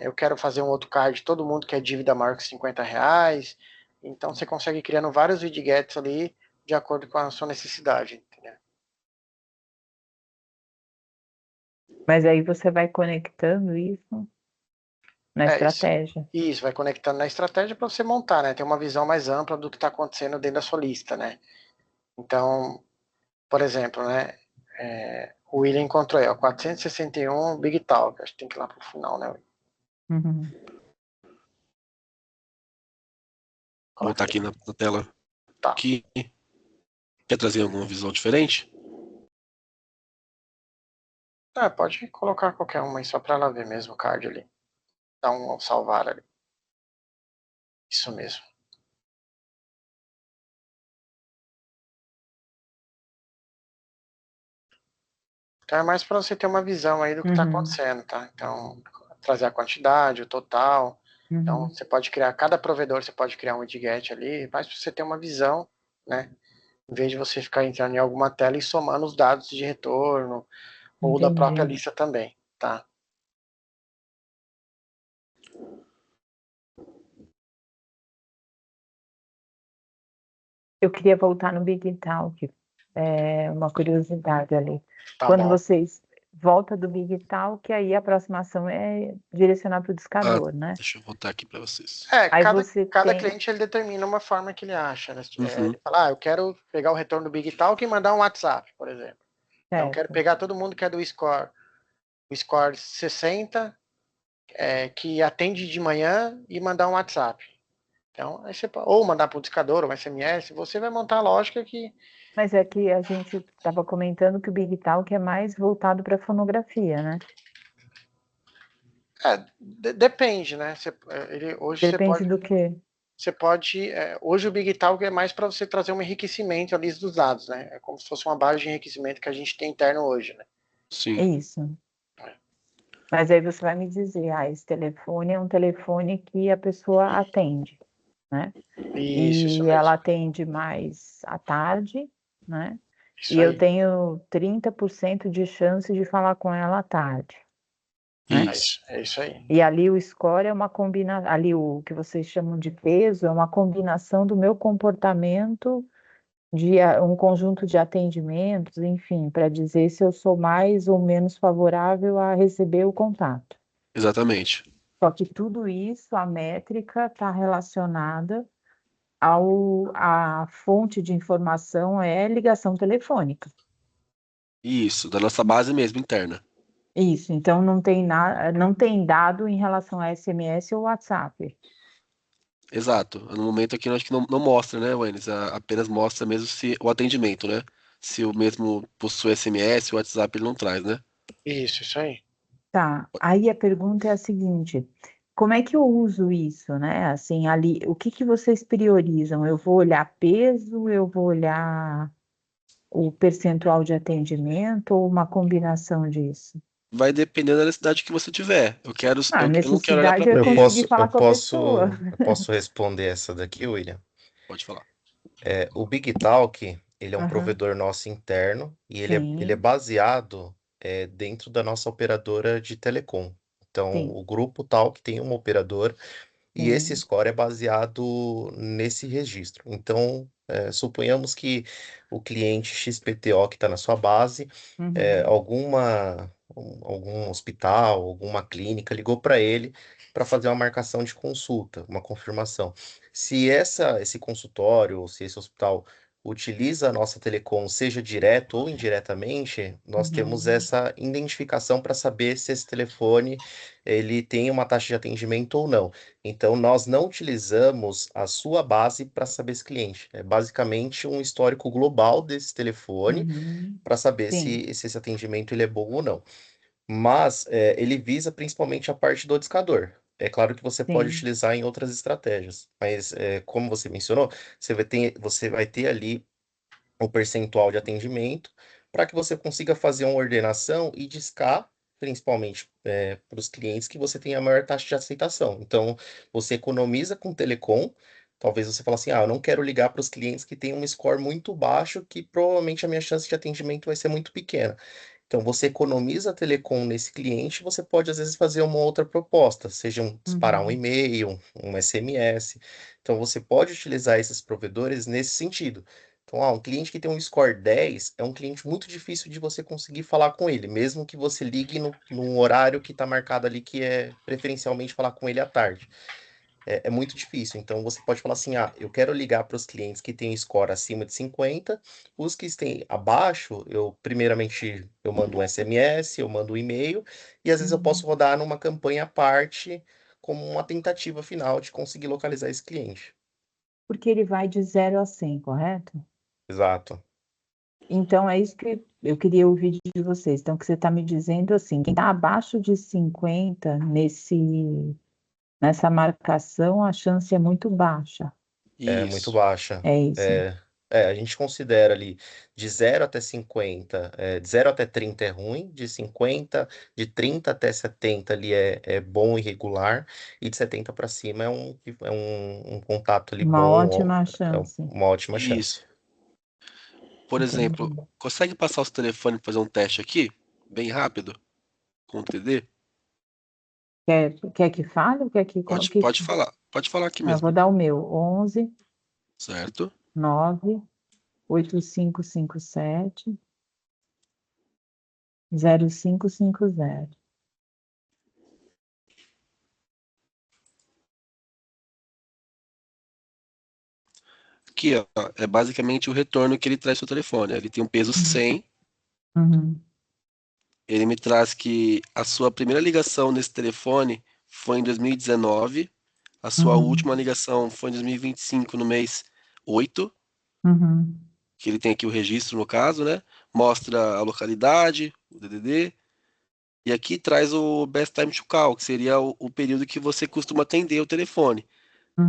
eu quero fazer um outro card, todo mundo quer dívida maior que R$50. Então você consegue ir criando vários widgets ali de acordo com a sua necessidade, entendeu? Mas aí você vai conectando isso na estratégia. Isso, vai conectando na estratégia para você montar, né? Ter uma visão mais ampla do que está acontecendo dentro da sua lista, né? Então, por exemplo, né? O William encontrou aí, ó, 461 Big Talk. Acho que tem que ir lá pro final, né? Uhum. Vou botar aqui na tela. Tá. Aqui. Quer trazer alguma visual diferente? Pode colocar qualquer uma aí só para ela ver mesmo o card ali. Dá um salvar ali. Isso mesmo. Então é mais para você ter uma visão aí do que está acontecendo, tá? Então, trazer a quantidade, o total. Então, você pode criar, cada provedor você pode criar um widget ali, mais para você ter uma visão, né? Em vez de você ficar entrando em alguma tela e somando os dados de retorno, ou da própria lista também, tá? Eu queria voltar no Big Talk, uma curiosidade ali. Tá Quando bom. vocês voltam do Big Talk, aí a aproximação é direcionar para o discador, né? Deixa eu voltar aqui para vocês. Aí cada cliente ele determina uma forma que ele acha, né? Ele fala, eu quero pegar o retorno do Big Talk e mandar um WhatsApp, por exemplo. Então, eu quero pegar todo mundo que é do score, o score 60, que atende de manhã e mandar um WhatsApp. Então, aí você pode, ou mandar para o discador, ou um SMS, você vai montar a lógica que... Mas é que a gente estava comentando que o Big Talk é mais voltado para fonografia, né? Depende, né? Hoje Depende do quê? Você pode... hoje o Big Talk é mais para você trazer um enriquecimento ali dos dados, né? É como se fosse uma base de enriquecimento que a gente tem interno hoje, né? Sim. É isso. Mas aí você vai me dizer, esse telefone é um telefone que a pessoa atende, né? Isso e ela atende mais à tarde, né? Isso e aí. eu tenho 30% de chance de falar com ela à tarde. Né? É isso aí. E ali o score é uma combinação, ali o que vocês chamam de peso é uma combinação do meu comportamento de um conjunto de atendimentos, enfim, para dizer se eu sou mais ou menos favorável a receber o contato. Exatamente. Só que tudo isso, a métrica está relacionada à fonte de informação é ligação telefônica. Isso, da nossa base mesmo, interna. Isso, então não tem dado em relação a SMS ou WhatsApp. Exato. No momento aqui, eu acho que não mostra, né, Wenis? Apenas mostra mesmo se o atendimento, né? Se o mesmo possui SMS, o WhatsApp ele não traz, né? Isso aí. Tá, aí a pergunta é a seguinte, como é que eu uso isso, né? Assim, ali, o que vocês priorizam? Eu vou olhar peso, eu vou olhar o percentual de atendimento ou uma combinação disso? Vai depender da necessidade que você tiver. A Eu não quero olhar para necessidade é Eu preço. conseguir posso, falar eu com a pessoa. posso, eu posso responder essa daqui, William. Pode falar. O Big Talk, ele é um Aham, provedor nosso interno e ele é sim, baseado dentro da nossa operadora de telecom. Então, sim, o Grupo Talk tem uma operadora e esse sim. score é baseado nesse registro. Então, suponhamos que o cliente XPTO que está na sua base, Uhum, algum hospital, alguma clínica ligou para ele para fazer uma marcação de consulta, uma confirmação. Se esse consultório, ou se esse hospital utiliza a nossa telecom, seja direto ou indiretamente, nós temos uhum, essa identificação para saber se esse telefone ele tem uma taxa de atendimento ou não. Então, nós não utilizamos a sua base para saber esse cliente. É basicamente um histórico global desse telefone uhum, para saber sim, se esse atendimento ele é bom ou não. Mas ele visa principalmente a parte do discador. É claro que você pode sim. utilizar em outras estratégias, mas como você mencionou, você vai ter ali o percentual de atendimento para que você consiga fazer uma ordenação e discar, principalmente para os clientes que você tem a maior taxa de aceitação. Então, você economiza com telecom. Talvez você fale assim, eu não quero ligar para os clientes que têm um score muito baixo, que provavelmente a minha chance de atendimento vai ser muito pequena. Então, você economiza a telecom nesse cliente, você pode, às vezes, fazer uma outra proposta, seja disparar um Uhum, e-mail, um SMS. Então, você pode utilizar esses provedores nesse sentido. Então, um cliente que tem um score 10 é um cliente muito difícil de você conseguir falar com ele, mesmo que você ligue num horário que está marcado ali, que é preferencialmente falar com ele à tarde. É muito difícil. Então, você pode falar assim: eu quero ligar para os clientes que têm score acima de 50, os que têm abaixo, primeiramente, eu mando um SMS, eu mando um e-mail, e às vezes eu posso uhum. rodar numa campanha à parte, como uma tentativa final de conseguir localizar esse cliente. Porque ele vai de 0 a 100, correto? Exato. Então, é isso que eu queria ouvir de vocês. Então, o que você está me dizendo assim, quem está abaixo de 50 nessa marcação, a chance é muito baixa. É muito Isso. baixa. É isso. A gente considera ali de 0 até 50, de 0 até 30 é ruim, de 30 até 70 ali é bom e regular, e de 70 para cima é um contato ali Uma bom, ótima é chance. uma ótima chance. Isso. Por exemplo, Entendi. consegue passar os telefones para fazer um teste aqui? Bem rápido? Com o TD? Quer que fale ou quer que... Pode falar. Pode falar aqui Eu mesmo. vou dar o meu. 11 Certo? 9 8557 0550. Aqui, ó, é basicamente o retorno que ele traz pro telefone. Ele tem um peso 100. Uhum, Ele me traz que a sua primeira ligação nesse telefone foi em 2019. A sua uhum, última ligação foi em 2025, no mês 8, uhum, que ele tem aqui o registro no caso, né? Mostra a localidade, o DDD, e aqui traz o best time to call, que seria o período que você costuma atender o telefone.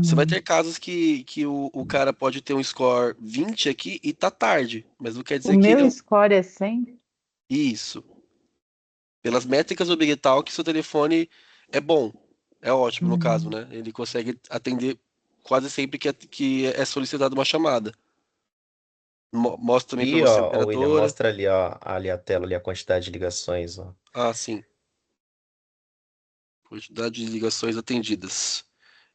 Você vai ter uhum. casos que o cara pode ter um score 20 aqui e tá tarde, mas não quer O dizer que ele é meu score é 100? isso. Pelas métricas do Big Talk, seu telefone é bom, é ótimo no caso, Uhum. né? Ele consegue atender quase sempre que é solicitada uma chamada. Mostra também para E, você a ó, William, operadora. mostra ali, ó, ali a tela, ali a quantidade de ligações, ó. Ah, sim. Quantidade de ligações atendidas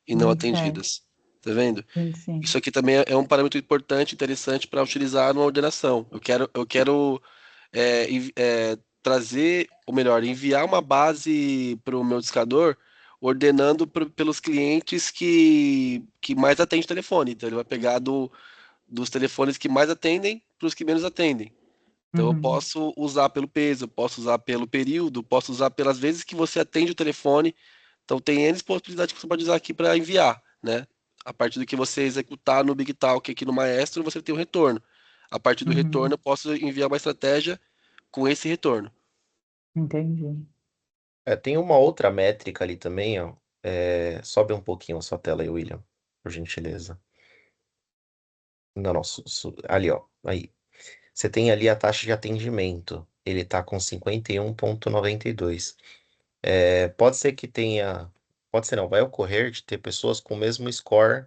e não Certo, atendidas. Tá vendo? sim, sim. Isso aqui também é um parâmetro importante, interessante para utilizar numa ordenação. Eu quero trazer, ou melhor, enviar uma base para o meu discador, ordenando pelos clientes que mais atendem o telefone. Então ele vai pegar dos telefones que mais atendem para os que menos atendem. Então eu Uhum. posso usar pelo peso, eu posso usar pelo período, posso usar pelas vezes que você atende o telefone. Então tem N possibilidades que você pode usar aqui para enviar, né? A partir do que você executar no Big Talk aqui no Maestro, você tem um retorno. A partir do retorno, Uhum. eu posso enviar uma estratégia com esse retorno. Entendi. Tem uma outra métrica ali também, ó. Sobe um pouquinho a sua tela aí, William, por gentileza. Não, não, ali, ó. Aí. Você tem ali a taxa de atendimento, ele está com 51,92. Pode ser que tenha, pode ser não, vai ocorrer de ter pessoas com o mesmo score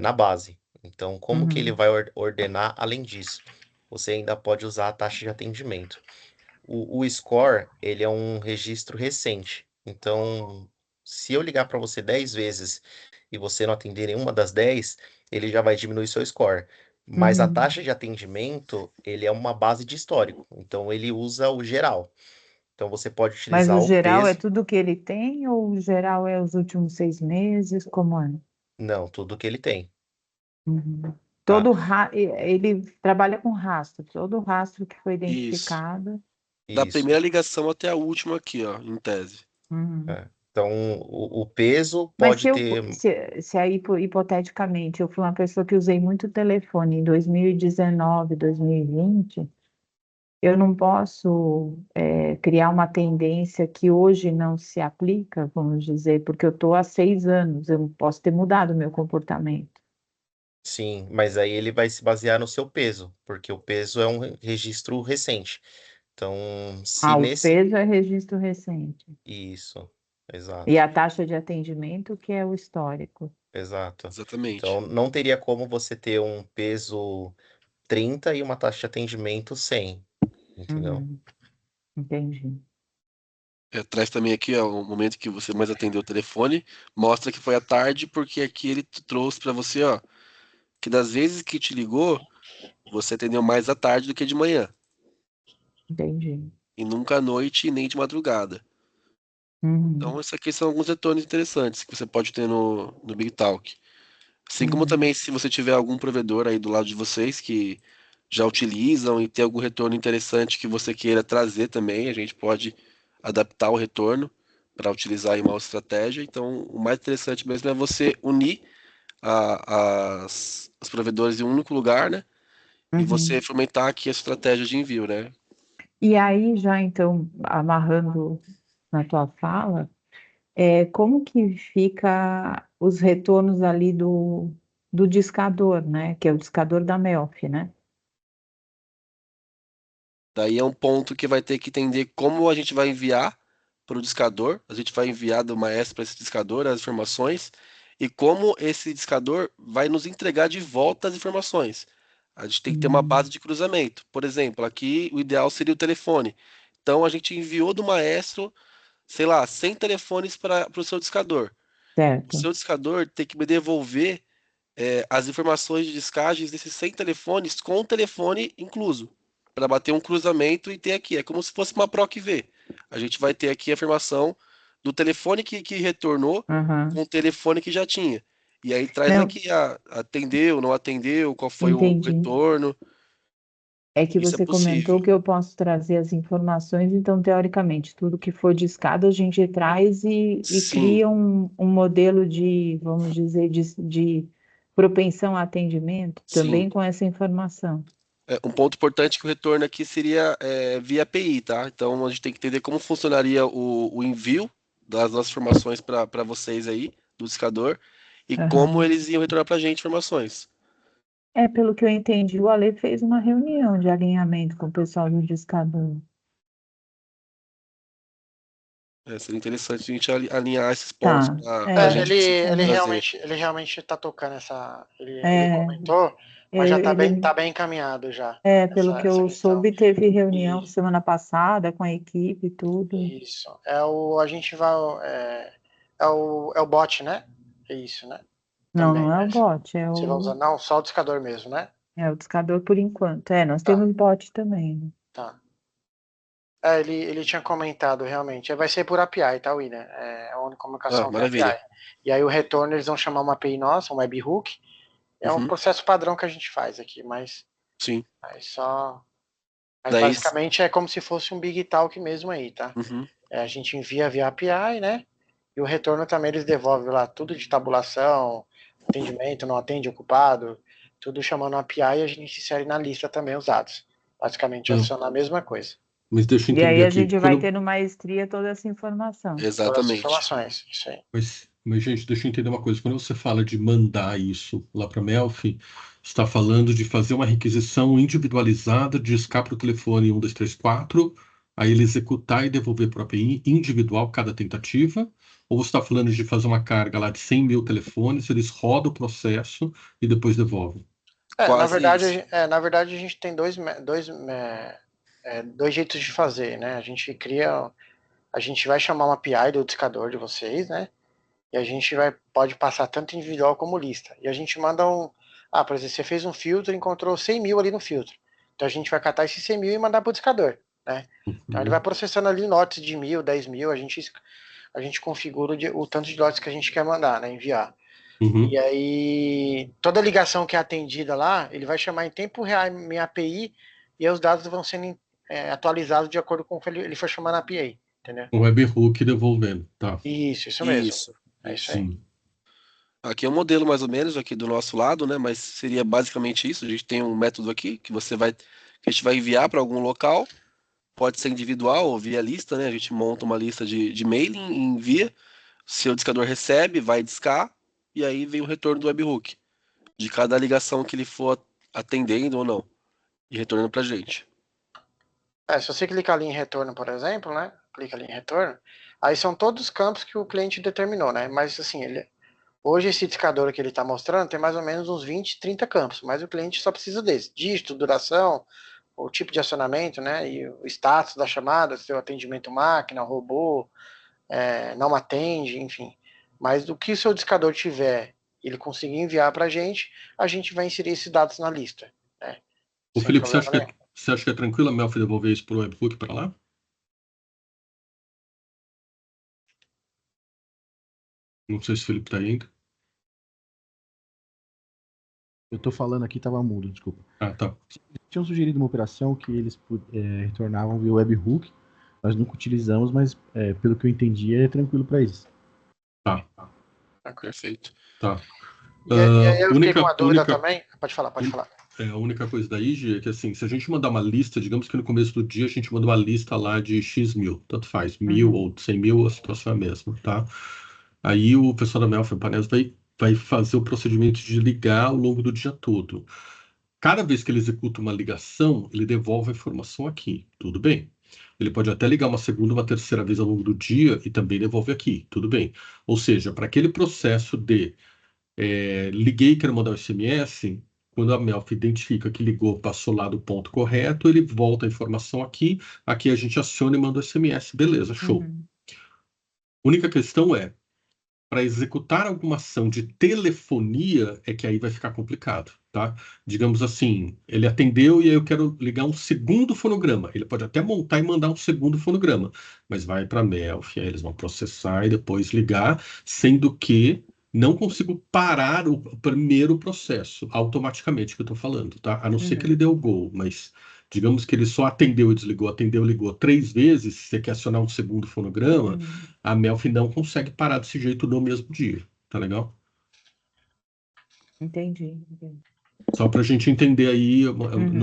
na base. Então, como que ele vai ordenar além disso? Você ainda pode usar a taxa de atendimento. O score, ele é um registro recente. Então, se eu ligar para você 10 vezes e você não atender nenhuma das 10, ele já vai diminuir seu score. Mas a taxa de atendimento, ele é uma base de histórico. Então, ele usa o geral. Então, você pode Mas utilizar o o geral é peso. tudo que ele tem ou o geral é os últimos 6 meses? Como é? Não, tudo que ele tem. Uhum. Tá? Ele trabalha com rastro, todo rastro que foi Isso. identificado. Da Isso. primeira ligação até a última aqui, ó, em tese. Uhum. Então, o peso Mas pode ter. se aí, hipoteticamente, eu fui uma pessoa que usei muito telefone em 2019, 2020, eu não posso criar uma tendência que hoje não se aplica, vamos dizer, porque eu estou há 6 anos, eu posso ter mudado o meu comportamento. Sim, mas aí ele vai se basear no seu peso, porque o peso é um registro recente. Então, se Ah, o nesse. peso é registro recente. Isso, E exato, a taxa de atendimento, que é o histórico. exato. Exatamente. Então, não teria como você ter um peso 30 e uma taxa de atendimento 100, entendeu? Uhum. Entendi. Traz também aqui, ó, o momento que você mais atendeu o telefone, mostra que foi à tarde, porque aqui ele trouxe para você, ó, que das vezes que te ligou, você atendeu mais à tarde do que de manhã, Entendi. e nunca à noite e nem de madrugada. Uhum. Então, esses aqui são alguns retornos interessantes que você pode ter no Big Talk. Assim como Uhum. também, se você tiver algum provedor aí do lado de vocês que já utilizam e tem algum retorno interessante que você queira trazer também, a gente pode adaptar o retorno para utilizar aí uma outra estratégia. Então, o mais interessante mesmo é você unir os provedores em um único lugar, né? E você Uhum. fomentar aqui a estratégia de envio, né? E aí, já então, amarrando na tua fala, como que fica os retornos ali do discador, né? Que é o discador da Melf, né? Daí é um ponto que vai ter que entender como a gente vai enviar para o discador. A gente vai enviar do maestro para esse discador as informações e como esse discador vai nos entregar de volta as informações. A gente tem que ter uma base Hum, de cruzamento. Por exemplo, aqui o ideal seria o telefone. Então a gente enviou do maestro, sei lá, 100 telefones para o seu discador. O certo. seu discador tem que me devolver as informações de descagens desses 100 telefones com o telefone incluso, para bater um cruzamento e ter aqui. É como se fosse uma PROC V. A gente vai ter aqui a informação do telefone que retornou com Aham. o telefone que já tinha. E aí traz Não, aqui atendeu, não atendeu, qual foi o entendi. retorno. É que Isso é você comentou possível. que eu posso trazer as informações, então, teoricamente, tudo que for discado a gente traz e Sim, cria um modelo de, vamos dizer, de propensão a atendimento sim. também com essa informação. Um ponto importante que o retorno aqui seria via API, tá? Então a gente tem que entender como funcionaria o envio das nossas informações para vocês aí, do discador, e como Aham. eles iam retornar para a gente informações. Pelo que eu entendi, o Ale fez uma reunião de alinhamento com o pessoal do discador. Seria interessante a gente alinhar esses pontos Tá, para a gente conseguir trazer. Ele realmente tá tocando essa. Ele é, comentou, mas já ele, tá bem encaminhado já. pelo que Essa eu questão. soube, teve reunião E semana passada com a equipe e tudo. isso. A gente vai. É o bot, né? É isso, né? Não, Também, não é o né? bot, Você vai usar. Não, só o discador mesmo, né? é o discador por enquanto. Nós Tá, temos bot também, né? tá. Ele tinha comentado realmente. Vai ser por API, tá, William? É a única Ah, comunicação via maravilha. API. E aí o retorno eles vão chamar uma API nossa, um webhook. É um Uhum, processo padrão que a gente faz aqui, mas sim. aí só. Mas Daí, basicamente é como se fosse um Big Talk mesmo aí, tá? uhum, A gente envia via API, né? E o retorno também eles devolvem lá tudo de tabulação, atendimento, não atende, ocupado, tudo chamando API e a gente insere na lista também os dados. Basicamente Não, adiciona a mesma coisa. mas deixa eu E entender aí a aqui. gente vai ter no Maestria toda essa informação. Todas as exatamente. informações, isso aí. Mas Mas, gente, deixa eu entender uma coisa. Quando você fala de mandar isso lá para a Melfi, você está falando de fazer uma requisição individualizada de discar para o telefone 1234, aí ele executar e devolver para o API individual cada tentativa? Ou você está falando de fazer uma carga lá de 100 mil telefones, eles rodam o processo e depois devolvem? Quase isso. Na verdade, a gente tem dois jeitos de fazer, né? A gente vai chamar uma API do discador de vocês, né? E a gente pode passar tanto individual como lista. E a gente manda por exemplo, você fez um filtro e encontrou 100 mil ali no filtro. Então a gente vai catar esses 100 mil e mandar para o discador, né? Então ele vai processando ali lotes de 1.000, 10 mil, a gente configura o tanto de lotes que a gente quer mandar, né? Enviar. Uhum. E aí, toda ligação que é atendida lá, ele vai chamar em tempo real minha API e aí os dados vão sendo atualizados de acordo com o que ele for chamar na API, entendeu? O webhook devolvendo, tá? Isso mesmo. Isso. É isso aí. Sim. Aqui é um modelo mais ou menos aqui do nosso lado, né? Mas seria basicamente isso. A gente tem um método aqui que a gente vai enviar para algum local. Pode ser individual ou via lista, né? A gente monta uma lista de mailing e envia. Seu discador recebe, vai discar e aí vem o retorno do webhook de cada ligação que ele for atendendo ou não e retornando para a gente. Se você clicar ali em retorno, por exemplo, né? Clica ali em retorno, aí são todos os campos que o cliente determinou, né? Mas assim, hoje esse discador que ele está mostrando tem mais ou menos uns 20, 30 campos, mas o cliente só precisa desse: dígito, duração, o tipo de acionamento, né? E o status da chamada, seu atendimento máquina, robô, não atende, enfim. Mas do que o seu discador tiver, ele conseguir enviar para a gente vai inserir esses dados na lista, né? Ô, Sem Felipe, problema nenhum. você acha que é tranquilo a Melfi devolver isso pro webhook para lá? Não sei se o Felipe tá indo. Eu tô falando aqui, tava mudo, desculpa. Ah, tá. Tinham sugerido uma operação que eles retornavam via webhook. Nós nunca utilizamos, mas pelo que eu entendi, é tranquilo para eles. Tá. Perfeito. Tá. E aí eu fiquei com uma dúvida também. Pode falar. A única coisa daí, Gi, é que assim, se a gente mandar uma lista, digamos que no começo do dia a gente manda uma lista lá de X mil, tanto faz, 1.000 ou 100 mil, a situação é a mesma, tá? Aí o pessoal da Melfi Panels vai fazer o procedimento de ligar ao longo do dia todo. Cada vez que ele executa uma ligação, ele devolve a informação aqui, tudo bem. Ele pode até ligar uma segunda, uma terceira vez ao longo do dia e também devolve aqui, tudo bem. Ou seja, para aquele processo de liguei e quero mandar o SMS, quando a Melfi identifica que ligou, passou lá do ponto correto, ele volta a informação aqui a gente aciona e manda o SMS. Beleza, show. Única questão para executar alguma ação de telefonia é que aí vai ficar complicado, tá? Digamos assim, ele atendeu e aí eu quero ligar um segundo fonograma. Ele pode até montar e mandar um segundo fonograma, mas vai para a Melfi, aí eles vão processar e depois ligar, sendo que não consigo parar o primeiro processo automaticamente que eu estou falando, tá? A não ser que ele deu o gol, mas digamos que ele só atendeu e desligou, atendeu e ligou 3 vezes, se você quer acionar um segundo fonograma, a Melfi não consegue parar desse jeito no mesmo dia, tá legal? Entendi. Só para a gente entender aí,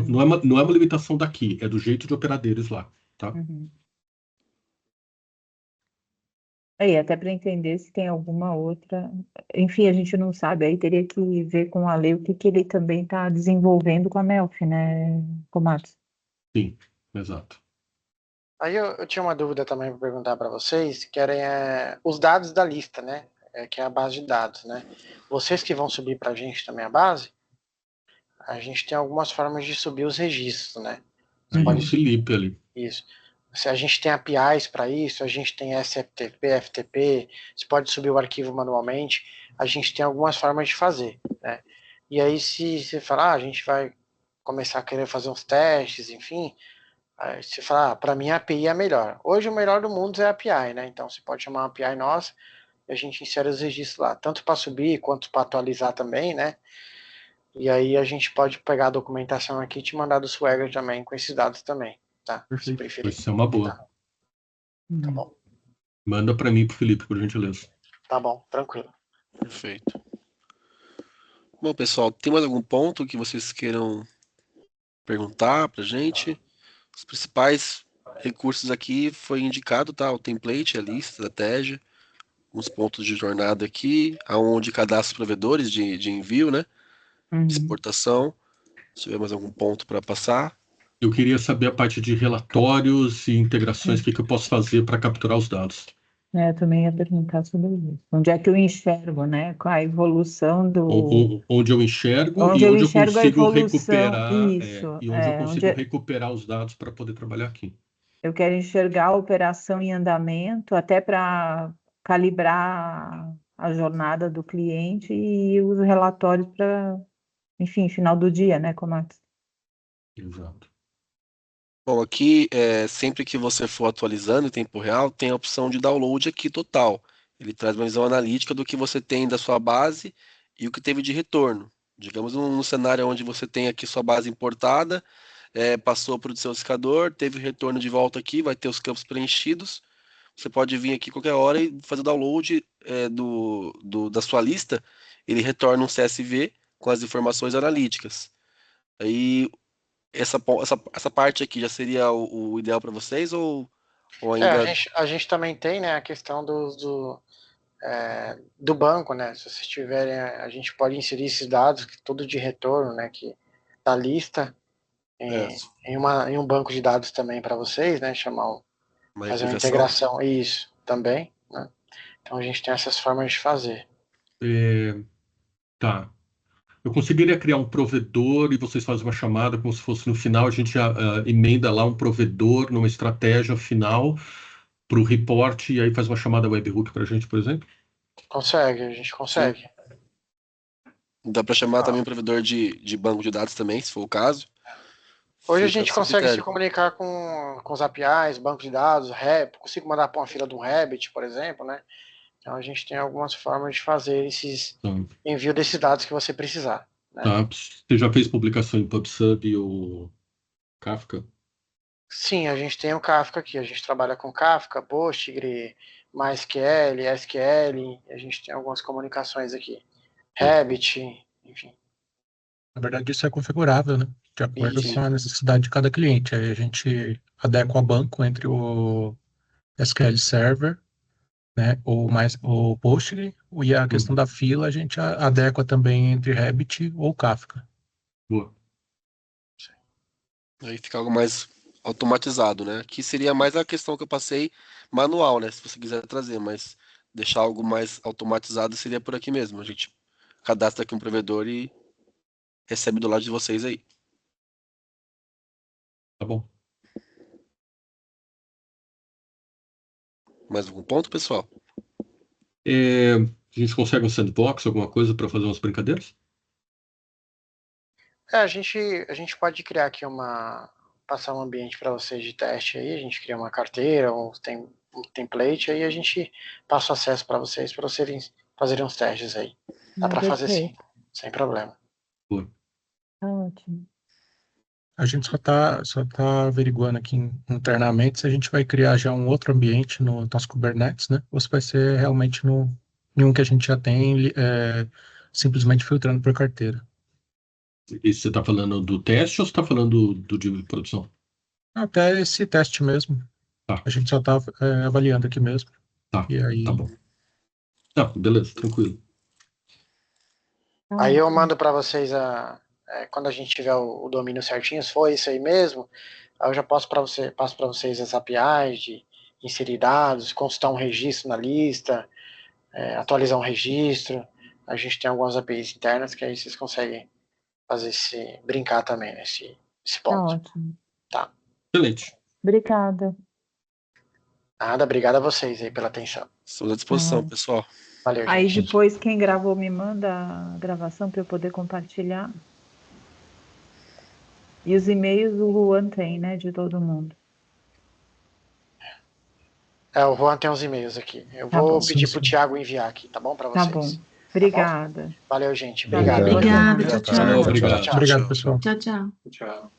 não é uma limitação daqui, é do jeito de operar deles lá, tá? Aí, até para entender se tem alguma outra. Enfim, a gente não sabe, aí teria que ver com a lei o que ele também está desenvolvendo com a Melfi, né, Komatsu? Sim, exato. Aí eu tinha uma dúvida também para perguntar para vocês, que eram os dados da lista, né? Que é a base de dados, né? Vocês que vão subir para a gente também a base, a gente tem algumas formas de subir os registros, né? Aí o Felipe ali. Isso. Se a gente tem APIs para isso, a gente tem SFTP, FTP, você pode subir o arquivo manualmente, a gente tem algumas formas de fazer, né? E aí se você falar, a gente vai começar a querer fazer uns testes, enfim, aí você fala, para mim a API é a melhor. Hoje o melhor do mundo é a API, né? Então você pode chamar uma API nossa e a gente insere os registros lá, tanto para subir quanto para atualizar também, né? E aí a gente pode pegar a documentação aqui e te mandar do Swagger também com esses dados também, tá? Perfeito. Se preferir. Isso é uma boa. Tá bom. Manda para mim, pro Felipe, por gentileza. Tá bom, tranquilo. Perfeito. Bom, pessoal, tem mais algum ponto que vocês queiram perguntar pra gente? Os principais recursos aqui foi indicado, tá? O template, a lista, a estratégia. uns pontos de jornada aqui, aonde cadastra os provedores de envio, né? Exportação. Se tiver mais algum ponto para passar. Eu queria saber a parte de relatórios e integrações, o que eu posso fazer para capturar os dados. Eu também ia perguntar sobre isso. Onde é que eu enxergo, né? Qual a evolução Onde eu enxergo onde e eu onde eu enxergo a consigo evolução, recuperar. isso, E onde eu consigo onde recuperar os dados para poder trabalhar aqui. eu quero enxergar a operação em andamento, até para calibrar a jornada do cliente e os relatórios para, enfim, final do dia, né, Comax? Exato. Bom, aqui, sempre que você for atualizando em tempo real, tem a opção de download aqui total. Ele traz uma visão analítica do que você tem da sua base e o que teve de retorno. Digamos, num cenário onde você tem aqui sua base importada, passou para o seu secador, teve retorno de volta aqui, vai ter os campos preenchidos. Você pode vir aqui qualquer hora e fazer o download da sua lista. Ele retorna um CSV com as informações analíticas. Aí, essa parte aqui já seria o ideal para vocês ou ainda... A gente também tem, né, a questão do banco, né? Se vocês tiverem, a gente pode inserir esses dados, tudo de retorno, né, da lista, em um banco de dados também para vocês, né? Fazer uma integração, isso também, né? Então a gente tem essas formas de fazer. Tá. Eu conseguiria criar um provedor e vocês fazem uma chamada como se fosse no final, a gente já emenda lá um provedor numa estratégia final para o report e aí faz uma chamada webhook para a gente, por exemplo? A gente consegue. Sim. Dá para chamar também um provedor de banco de dados também, se for o caso. Hoje a gente consegue se comunicar com os APIs, banco de dados, consigo mandar para uma fila de um Rabbit, por exemplo, né? Então a gente tem algumas formas de fazer esses envio desses dados que você precisar. Né? Tá. Você já fez publicação em PubSub ou Kafka? Sim, a gente tem o Kafka aqui. A gente trabalha com Kafka, Postgre, MySQL, SQL. A gente tem algumas comunicações aqui. Rabbit, enfim. Na verdade, isso é configurável, né? De acordo com a necessidade de cada cliente. Aí a gente adequa o banco entre o SQL Server, né? O Postgre, e a questão da fila a gente adequa também entre Rabbit ou Kafka. Boa. Aí fica algo mais automatizado, né? Aqui seria mais a questão que eu passei manual, né? Se você quiser trazer, mas deixar algo mais automatizado seria por aqui mesmo. A gente cadastra aqui um provedor e recebe do lado de vocês aí. Tá bom. Mais algum ponto, pessoal? A gente consegue um sandbox, alguma coisa para fazer umas brincadeiras? A gente pode criar aqui passar um ambiente para vocês de teste aí, a gente cria uma carteira, um template, aí a gente passa o acesso para vocês fazerem uns testes aí. Dá para fazer sim, sem problema. Boa. Ótimo. A gente só tá averiguando aqui internamente se a gente vai criar já um outro ambiente no nosso Kubernetes, né? Ou se vai ser realmente em um que a gente já tem, simplesmente filtrando por carteira. E você está falando do teste ou você está falando do de produção? Até esse teste mesmo. Tá. A gente só está avaliando aqui mesmo. Tá, e aí... tá bom. Tá, beleza, tranquilo. Aí eu mando para vocês quando a gente tiver o domínio certinho, se for isso aí mesmo, aí eu já passo para vocês as APIs de inserir dados, consultar um registro na lista, atualizar um registro. A gente tem algumas APIs internas que aí vocês conseguem brincar também nesse ponto. Tá ótimo. Tá. Excelente. Obrigada. Nada, obrigado a vocês aí pela atenção. Estou à disposição, pessoal. Valeu, aí gente. Depois quem gravou me manda a gravação para eu poder compartilhar. E os e-mails o Juan tem, né, de todo mundo. O Juan tem os e-mails aqui. Eu vou pedir pro Thiago enviar aqui, tá bom, para vocês? Tá bom. Obrigada. Valeu, gente. Obrigada, tchau, tchau. Obrigado. Obrigado, pessoal. Tchau, tchau. Tchau.